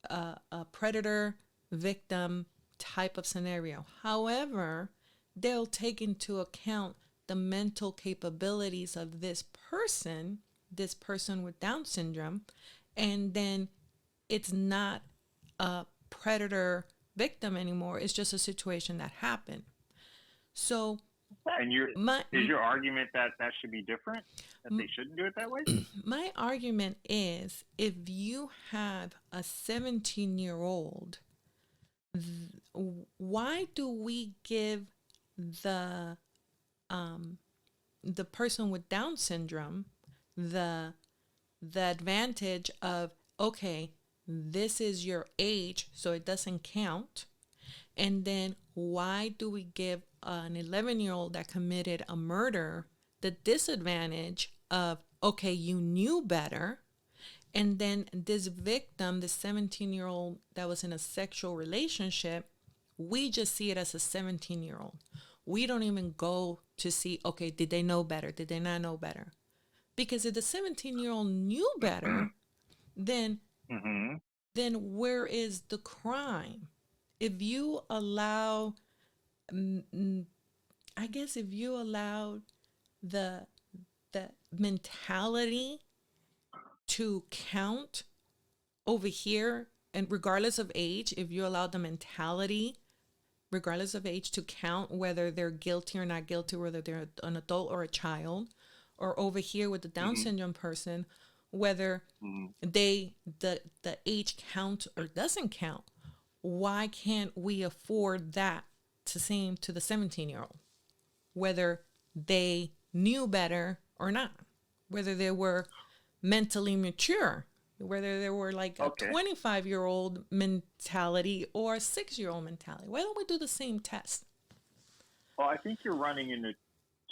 a predator victim type of scenario. However, they'll take into account the mental capabilities of this person with Down syndrome, and then it's not a predator victim anymore. It's just a situation that happened. So, and is your argument that should be different? That they shouldn't do it that way? My argument is, if you have a 17-year-old, why do we give the person with Down syndrome the advantage of, okay, this is your age, so it doesn't count? And then why do we give an 11-year-old that committed a murder the disadvantage of, okay, you knew better, and then this victim, the 17-year-old that was in a sexual relationship, We just see it as a 17-year-old. We don't even go to see, okay, did they know better? Did they not know better? Because if the 17-year-old knew better, then Mm-hmm. then where is the crime? If you allow, I guess, if you allow the the mentality to count over here, and regardless of age, if you allow the mentality, regardless of age, to count whether they're guilty or not guilty, whether they're an adult or a child, or over here with the Down Mm-hmm. syndrome person, whether Mm-hmm. the age counts or doesn't count, why can't we afford that to same to the 17-year-old, whether they knew better or not, whether they were mentally mature, whether they were like a Okay. 25-year-old mentality or a 6-year-old mentality? Why don't we do the same test? Well, I think you're running into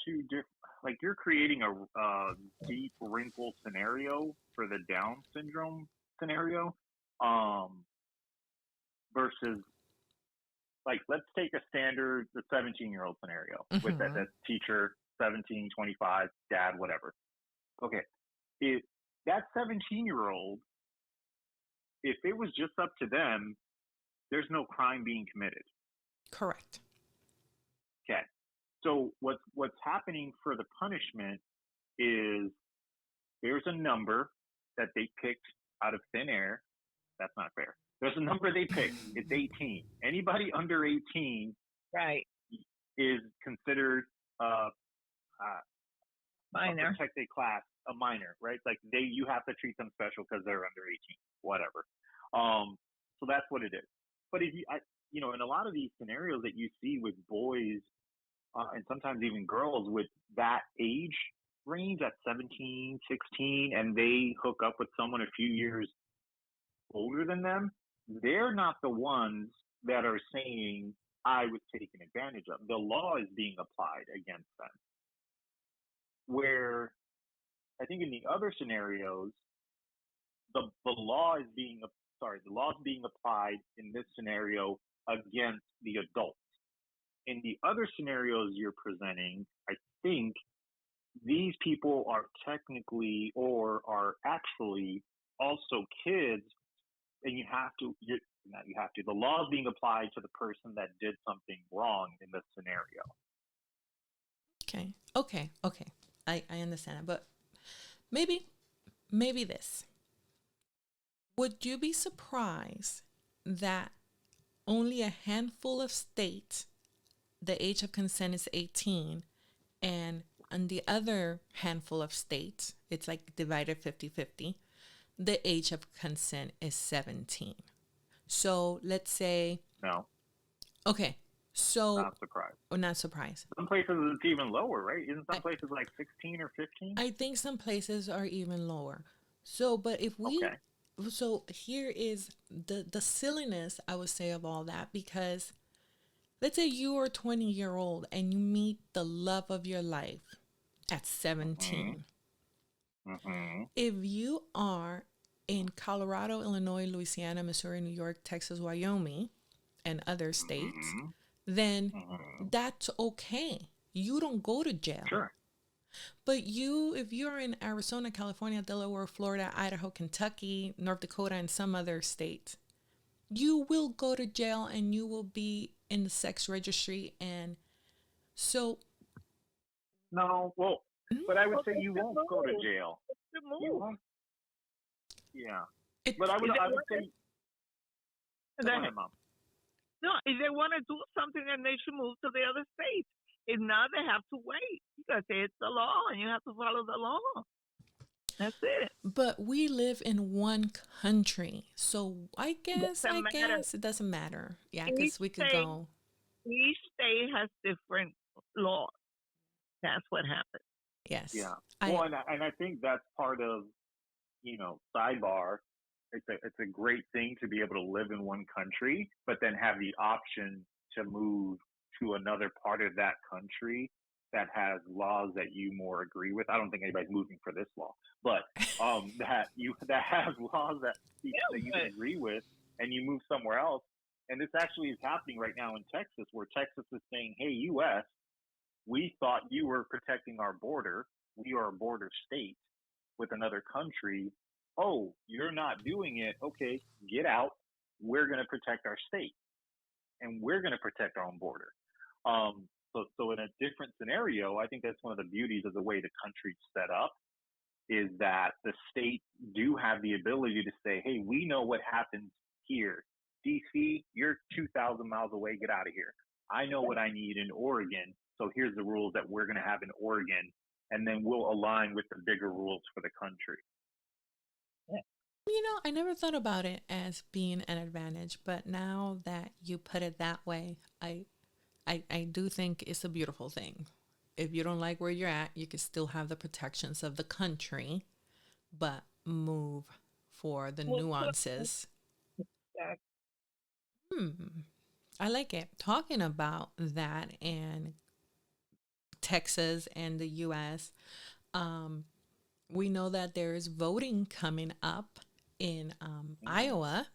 two different. Like you're creating a deep wrinkle scenario for the Down syndrome scenario, um, versus like let's take a standard the 17-year-old scenario with that Mm-hmm. teacher 17, 25, dad, whatever. Okay, if that 17-year-old, if it was just up to them, there's no crime being committed. Correct. Okay. So what's happening for the punishment is there's a number that they picked out of thin air. That's not fair. There's a number they picked. It's 18. Anybody under 18 Right. is considered a Minor. protected class, a minor, right? Like you have to treat them special because they're under 18, whatever. So that's what it is. But if in a lot of these scenarios that you see with boys and sometimes even girls with that age range at 17, 16, and they hook up with someone a few years older than them, they're not the ones that are saying, I was taken advantage of. The law is being applied against them. Where I think in the other scenarios, the law is being applied in this scenario against the adults. In the other scenarios you're presenting, I think these people are technically or are actually also kids, and the law is being applied to the person that did something wrong in this scenario. Okay. I understand it, but maybe this. Would you be surprised that only a handful of states the age of consent is 18, and on the other handful of states, it's like divided 50-50, the age of consent is 17? So let's say, No, okay, so, not surprised. or not surprised. Some places it's even lower, right? Isn't some places like 16 or 15? I think some places are even lower. So, but if we, Okay. so here is the silliness, I would say, of all that, because let's say you are a 20-year-old and you meet the love of your life at Mm-hmm. 17. Mm-hmm. If you are in Colorado, Illinois, Louisiana, Missouri, New York, Texas, Wyoming, and other states, Mm-hmm. then Mm-hmm. that's okay. You don't go to jail. Sure. But if you're in Arizona, California, Delaware, Florida, Idaho, Kentucky, North Dakota, and some other states, you will go to jail and you will be in the sex registry. And so, No, well, but I would say It's you the won't go to move. jail. It's the You move. won't. Yeah. it, But I If would they I would want say to, go ahead, Mom. no, if they want to do something, then they should move to the other states. If not, they have to wait because it's the law, and you have to follow the law. That's it. but we live in one country. So Doesn't matter. it doesn't matter. Yeah, Each because we could state, go, each state has different laws. That's what happens. yes. Yeah. I, Well, and I think that's part of sidebar. It's a great thing to be able to live in one country, but then have the option to move to another part of that country that has laws that you more agree with. I don't think anybody's moving for this law, but that has laws that Yeah, you can but agree with, and you move somewhere else. And this actually is happening right now in Texas, where Texas is saying, hey, US, we thought you were protecting our border. We are a border state with another country. Oh, you're not doing it. Okay, get out. We're going to protect our state and we're going to protect our own border. So in a different scenario, I think that's one of the beauties of the way the country's set up is that the states do have the ability to say, hey, we know what happens here. DC, you're 2,000 miles away. Get out of here. I know what I need in Oregon. So here's the rules that we're going to have in Oregon. And then we'll align with the bigger rules for the country. I never thought about it as being an advantage, but now that you put it that way, I do think it's a beautiful thing. If you don't like where you're at, you can still have the protections of the country, but move for the Well, nuances. that- I like it. Talking about that and Texas and the US, we know that there is voting coming up in Iowa.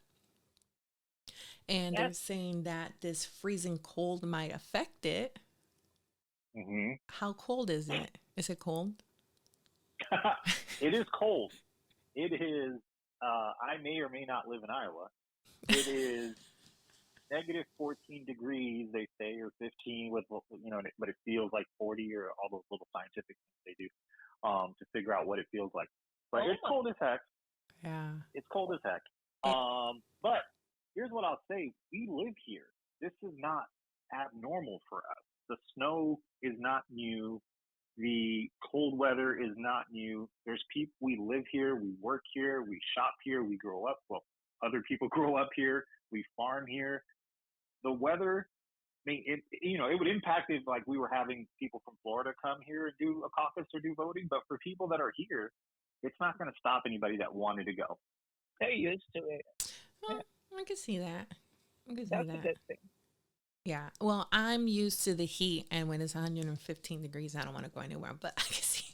And they're yes, saying that this freezing cold might affect it. Mm-hmm. How cold is it? Is it cold? It is cold. It is. I may or may not live in Iowa. It is negative 14 degrees, they say, or 15 with, but it feels like 40 or all those little scientific things they do to figure out what it feels like. But it's cold as heck. Yeah. It's cold as heck. But here's what I'll say. We live here. This is not abnormal for us. The snow is not new. The cold weather is not new. There's people, we live here, we work here, we shop here, we grow up. Well, other people grow up here, we farm here. The weather, I mean, it would impact if like we were having people from Florida come here and do a caucus or do voting. But for people that are here, it's not going to stop anybody that wanted to go. they're used to it. Well, I can see that. That's a good thing. Yeah. Well, I'm used to the heat, and when it's 115 degrees, I don't want to go anywhere. But I can see.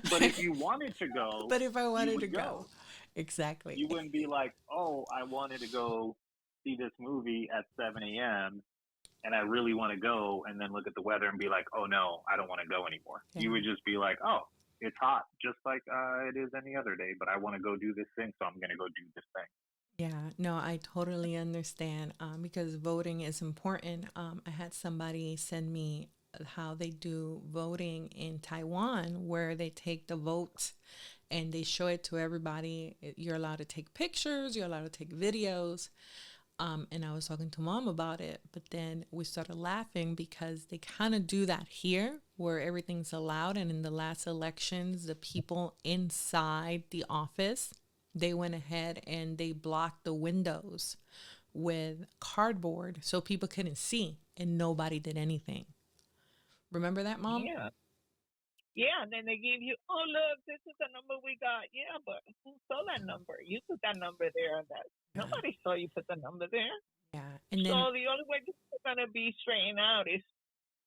But if you wanted to go, but if I wanted to go, exactly. You wouldn't be like, oh, I wanted to go see this movie at 7 a.m. and I really want to go, and then look at the weather and be like, oh no, I don't want to go anymore. Yeah. You would just be like, oh, it's hot, just like it is any other day, but I want to go do this thing, so I'm going to go do this thing. Yeah, no, I totally understand because voting is important. I had somebody send me how they do voting in Taiwan, where they take the votes and they show it to everybody. You're allowed to take pictures, you're allowed to take videos. And I was talking to Mom about it, but then we started laughing because they kind of do that here where everything's allowed. And in the last elections, the people inside the office, they went ahead and they blocked the windows with cardboard so people couldn't see, and nobody did anything. Remember that, Mom? Yeah. Yeah, and then they give you, oh, look, this is the number we got. Yeah, but who saw that number? You put that number there. And that nobody saw you put the number there. Yeah. And then, so the only way this is going to be straightened out is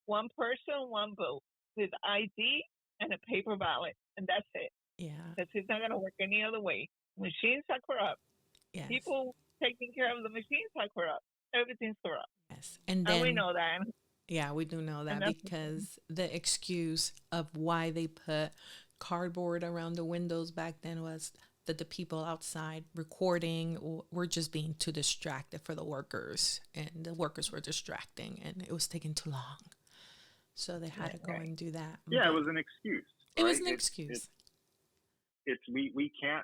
one person, one vote with ID and a paper ballot. And that's it. Yeah. Because it's not going to work any other way. Machines are corrupt. Yes. People taking care of the machines are corrupt. Everything's corrupt. Yes. And we know that. Yeah, we do know that because the excuse of why they put cardboard around the windows back then was that the people outside recording were just being too distracted for the workers, and the workers were distracting, and it was taking too long. So they had to go and do that. Yeah, it was an excuse. Right? It was an excuse. We can't,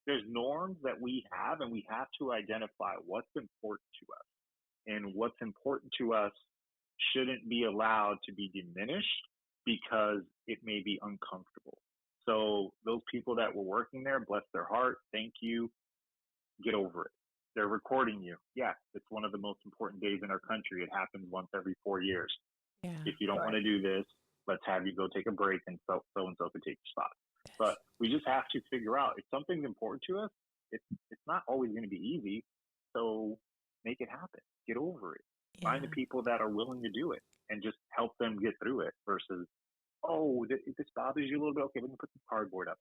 there's norms that we have, and we have to identify what's important to us. And what's important to us shouldn't be allowed to be diminished because it may be uncomfortable. So those people that were working there, bless their heart, thank you, get over it. They're recording you. Yeah, it's one of the most important days in our country. It happens once every 4 years. Yeah, if you don't want to do this, let's have you go take a break, and so-and-so can take your spot. Yes. But we just have to figure out, if something's important to us, it's not always going to be easy. So make it happen. Get over it. Yeah. Find the people that are willing to do it and just help them get through it versus, oh, this bothers you a little bit. Okay, we can put some cardboard up.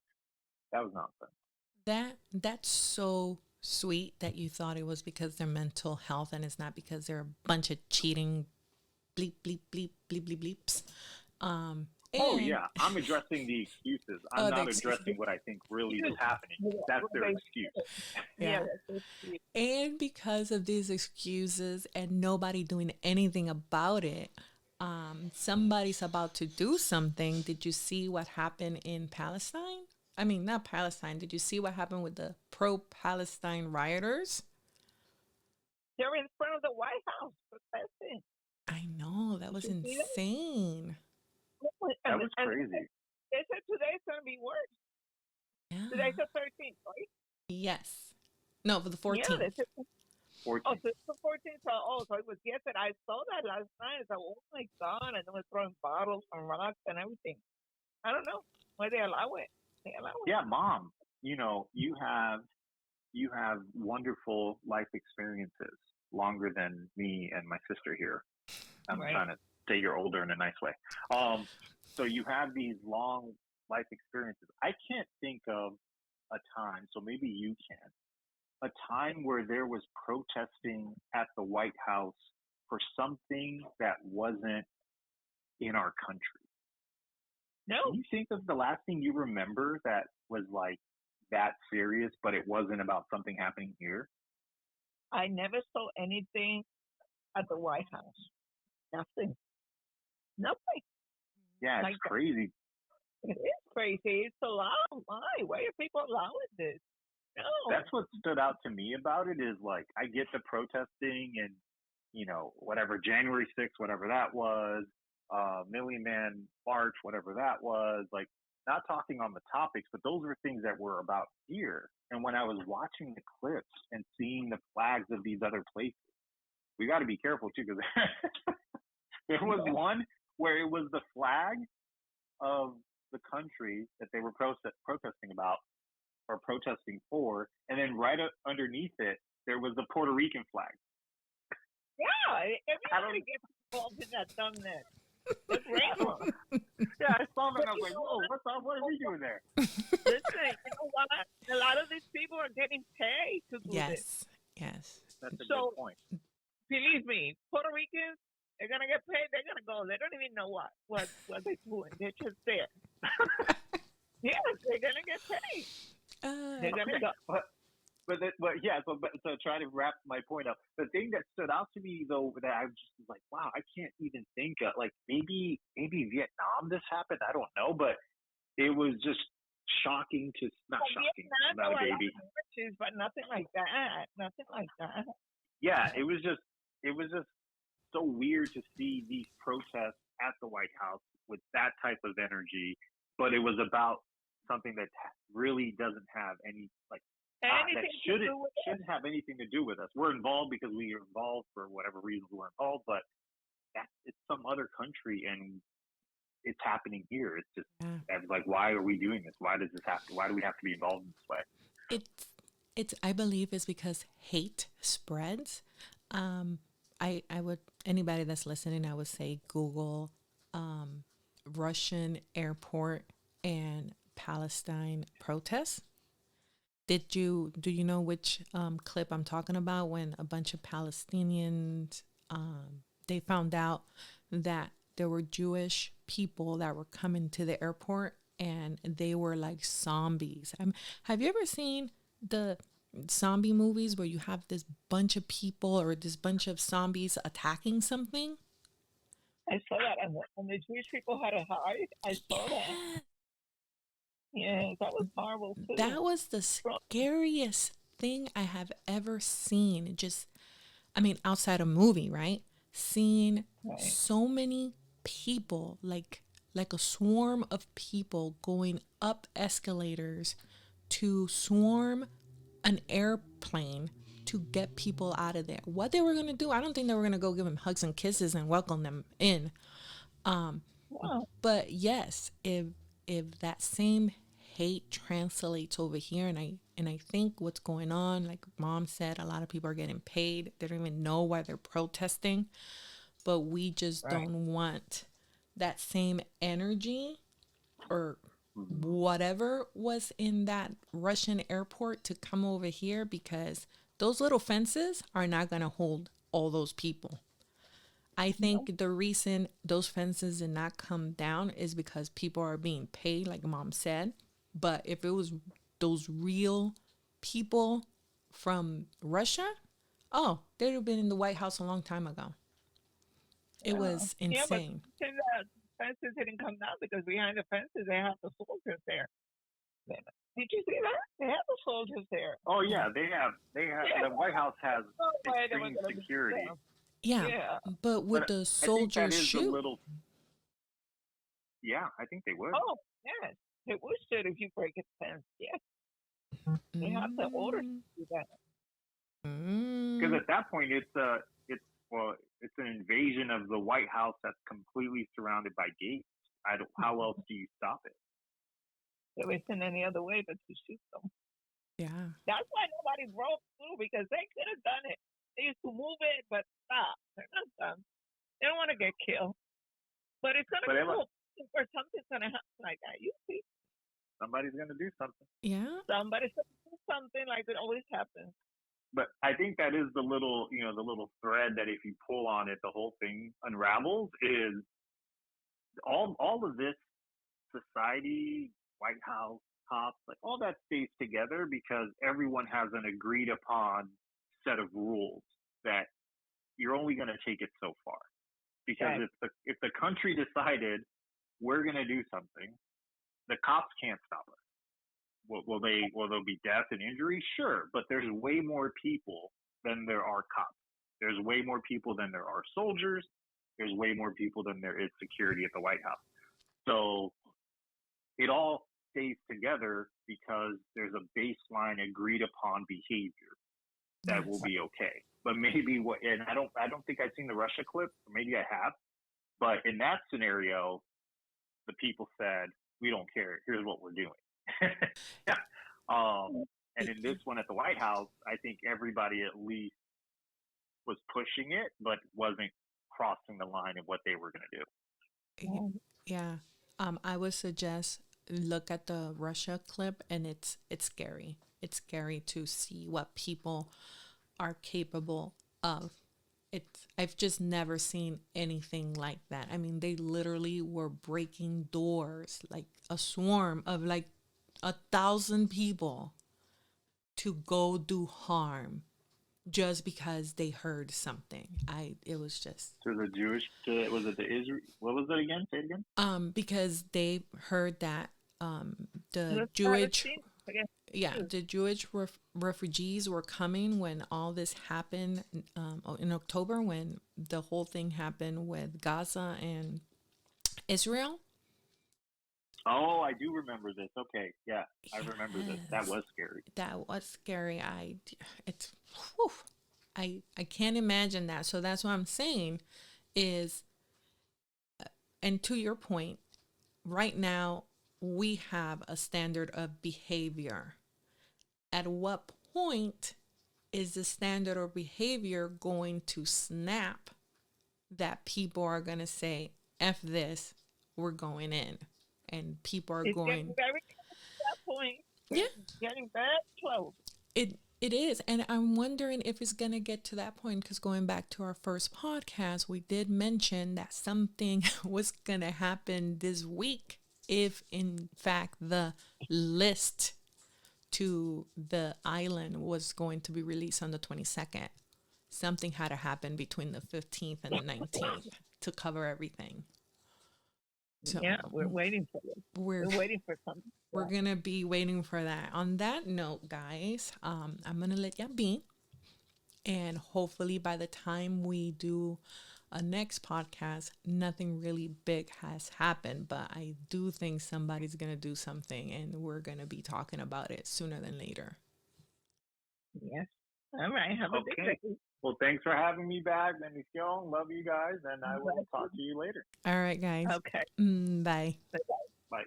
That was nonsense. That's so sweet that you thought it was because their mental health and it's not because they're a bunch of cheating bleep bleep bleep bleep bleep bleeps. Um, Oh and yeah, I'm addressing the excuses. I'm the not excuse, addressing what I think really is Excuse. happening. That's their excuse. Yeah, yeah, that's excuse. and because of these excuses and nobody doing anything about it, somebody's about to do something. Did you see what happened in Palestine? I mean, not Palestine. Did you see what happened with the pro-Palestine rioters? They're in front of the White House protesting. I know that Did was you see that? insane. That And, was and crazy. they said today's going to be worse. Today's Yeah. the 13th, right? Yes. No, for the Yeah, they 14th. said. Oh, 14. so it's the 14th. So it was yesterday. I saw that last night. I said, oh my God. And they were throwing bottles and rocks and everything. I don't know why they allow it. They allow it. Yeah, mom. You have wonderful life experiences longer than me and my sister here. I'm Right. trying to say you're older in a nice way. Um, so you have these long life experiences. I can't think of a time, so maybe you can, a time where there was protesting at the White House for something that wasn't in our country. No, Can you think of the last thing you remember that was like that serious, but it wasn't about something happening here? I never saw anything at the White House. Nothing. Nothing. Yeah, it's Like that. crazy. It is crazy. It's allowed. Why? Why are people allowing this? No. That's what stood out to me about it is like I get the protesting and whatever January 6th, whatever that was, Million Man March, whatever that was, like not talking on the topics, but those were things that were about here. And when I was watching the clips and seeing the flags of these other places, we got to be careful too because there was Yeah. one where it was the flag of the country that they were protesting about or protesting for, and then right underneath it there was the Puerto Rican flag. Yeah. I don't, Everybody gets involved in that dumbness. That's I don't, Repo. yeah, I saw that But and I was you like, know whoa, what? what are we doing there? Listen, you know what? A lot of these people are getting paid to do this. Yes. Yes. That's a good So point. believe me, Puerto Ricans, they're gonna get paid. They're gonna go. They don't even know what they're doing. They're just there. Yes, they're gonna get paid. They're gonna Okay, go. so trying to wrap my point up, the thing that stood out to me though that I just was like, wow, I can't even think of, like maybe Vietnam this happened, I don't know, but it was just shocking to not Well, shocking. Vietnam, I'm there not a were a lot baby. of marches, but nothing like that. Nothing like that. Yeah, it was just so weird to see these protests at the White House with that type of energy, but it was about something that really doesn't have any like that Anything to do with it. shouldn't have anything to do with us. We're involved because we are involved for whatever reasons we're involved, but it's some other country and it's happening here. It's just Yeah. it's like, why are we doing this? Why does this happen? Why do we have to be involved in this way? It's it's I believe is because hate spreads. Um I would anybody that's listening, I would say Google um Russian airport and Palestine protests. Do you know which clip I'm talking about when a bunch of Palestinians they found out that there were Jewish people that were coming to the airport and they were like zombies. Have you ever seen the zombie movies where you have this bunch of people or this bunch of zombies attacking something? I saw that, and the Jewish people had to hide. I saw that. Yeah, Yeah, that was horrible too. that was the scariest thing I have ever seen. Just, I mean, outside a movie, right? Seeing Right. so many people, like a swarm of people going up escalators to swarm an airplane to get people out of there. What they were gonna do, I don't think they were gonna go give them hugs and kisses and welcome them in. Wow. But yes, if that same hate translates over here, and I think what's going on, like mom said, a lot of people are getting paid. They don't even know why they're protesting, but we just Right. don't want that same energy or Mhm. whatever was in that Russian airport to come over here, because those little fences are not going to hold all those people. I No. think the reason those fences did not come down is because people are being paid, like mom said. But if it was those real people from Russia, oh, they'd have been in the White House a long time ago. It was Yeah, but insane. since the fences didn't come down because behind the fences they have the soldiers there. Did you see that? They have the soldiers there. Oh yeah, they have Yeah, the White House has no way they were extreme gonna be security, them. Yeah, Yeah. but would but the I think that soldiers is the shoot? little. Yeah, I think they would. Oh, yes. They would shoot if you break a fence. Yes. They have the orders Mm, to do that. Because mm, at that point, it's well, it's an invasion of the White House that's completely surrounded by gates. I don't. How else do you stop it? There isn't any other way but to shoot them. yeah. That's why nobody broke through because they could have done it. They used to move it, but stop. They're not done. They don't want to get killed. But it's gonna But come up or something's gonna happen like that. You see, somebody's gonna do something. Yeah. somebody's gonna do something like it always happens. But I think that is the little, the little thread that if you pull on it, the whole thing unravels. Is all of this society, White House, cops, like all that stays together because everyone has an agreed upon set of rules that you're only going to take it so far. Because Right. if the country decided we're going to do something, the cops can't stop us. Will there be death and injury? Sure, but there's way more people than there are cops. There's way more people than there are soldiers. There's way more people than there is security at the White House. So it all stays together because there's a baseline agreed upon behavior that will Yes. be okay. But maybe and I don't think I've seen the Russia clip, or maybe I have, but in that scenario, the people said, "We don't care. Here's what we're doing." Yeah. And in this one at the White House, I think everybody at least was pushing it, but wasn't crossing the line of what they were going to do. Yeah. I would suggest look at the Russia clip, and it's scary. It's scary to see what people are capable of. It's I've just never seen anything like that. I mean, they literally were breaking doors, like a swarm of like 1,000 people to go do harm just because they heard something. It was just To the Jewish, was it the Israel? What was it again? Say it again. because they heard that the The Jewish Palestinians against yeah, Jews. the Jewish refugees were coming when all this happened in October, when the whole thing happened with Gaza and Israel. Oh, I do remember this. Okay, yeah, I remember this. That Yes, was scary. that was scary. It's, whew, I can't imagine that. So that's what I'm saying is, and to your point, right now we have a standard of behavior. At what point is the standard or behavior going to snap that people are going to say, F this, we're going in? And people are It's getting going, very close to that point. yeah, It's getting very close. it is. And I'm wondering if it's going to get to that point, because going back to our first podcast, we did mention that something was going to happen this week if, in fact, the list to the island was going to be released on the 22nd. Something had to happen between the 15th and the 19th to cover everything. So Yeah, we're waiting for it. we're We're waiting for something. we're gonna be waiting for that. On that note, guys, I'm gonna let you be, and hopefully by the time we do a next podcast, nothing really big has happened. But I do think somebody's gonna do something, and we're gonna be talking about it sooner than later. Yes. All right. Have a good Okay. day. Well, thanks for having me back, Bendición. Love you guys, and I will Bless talk you. to you later. All right, guys. Okay. Bye. Bye. Bye.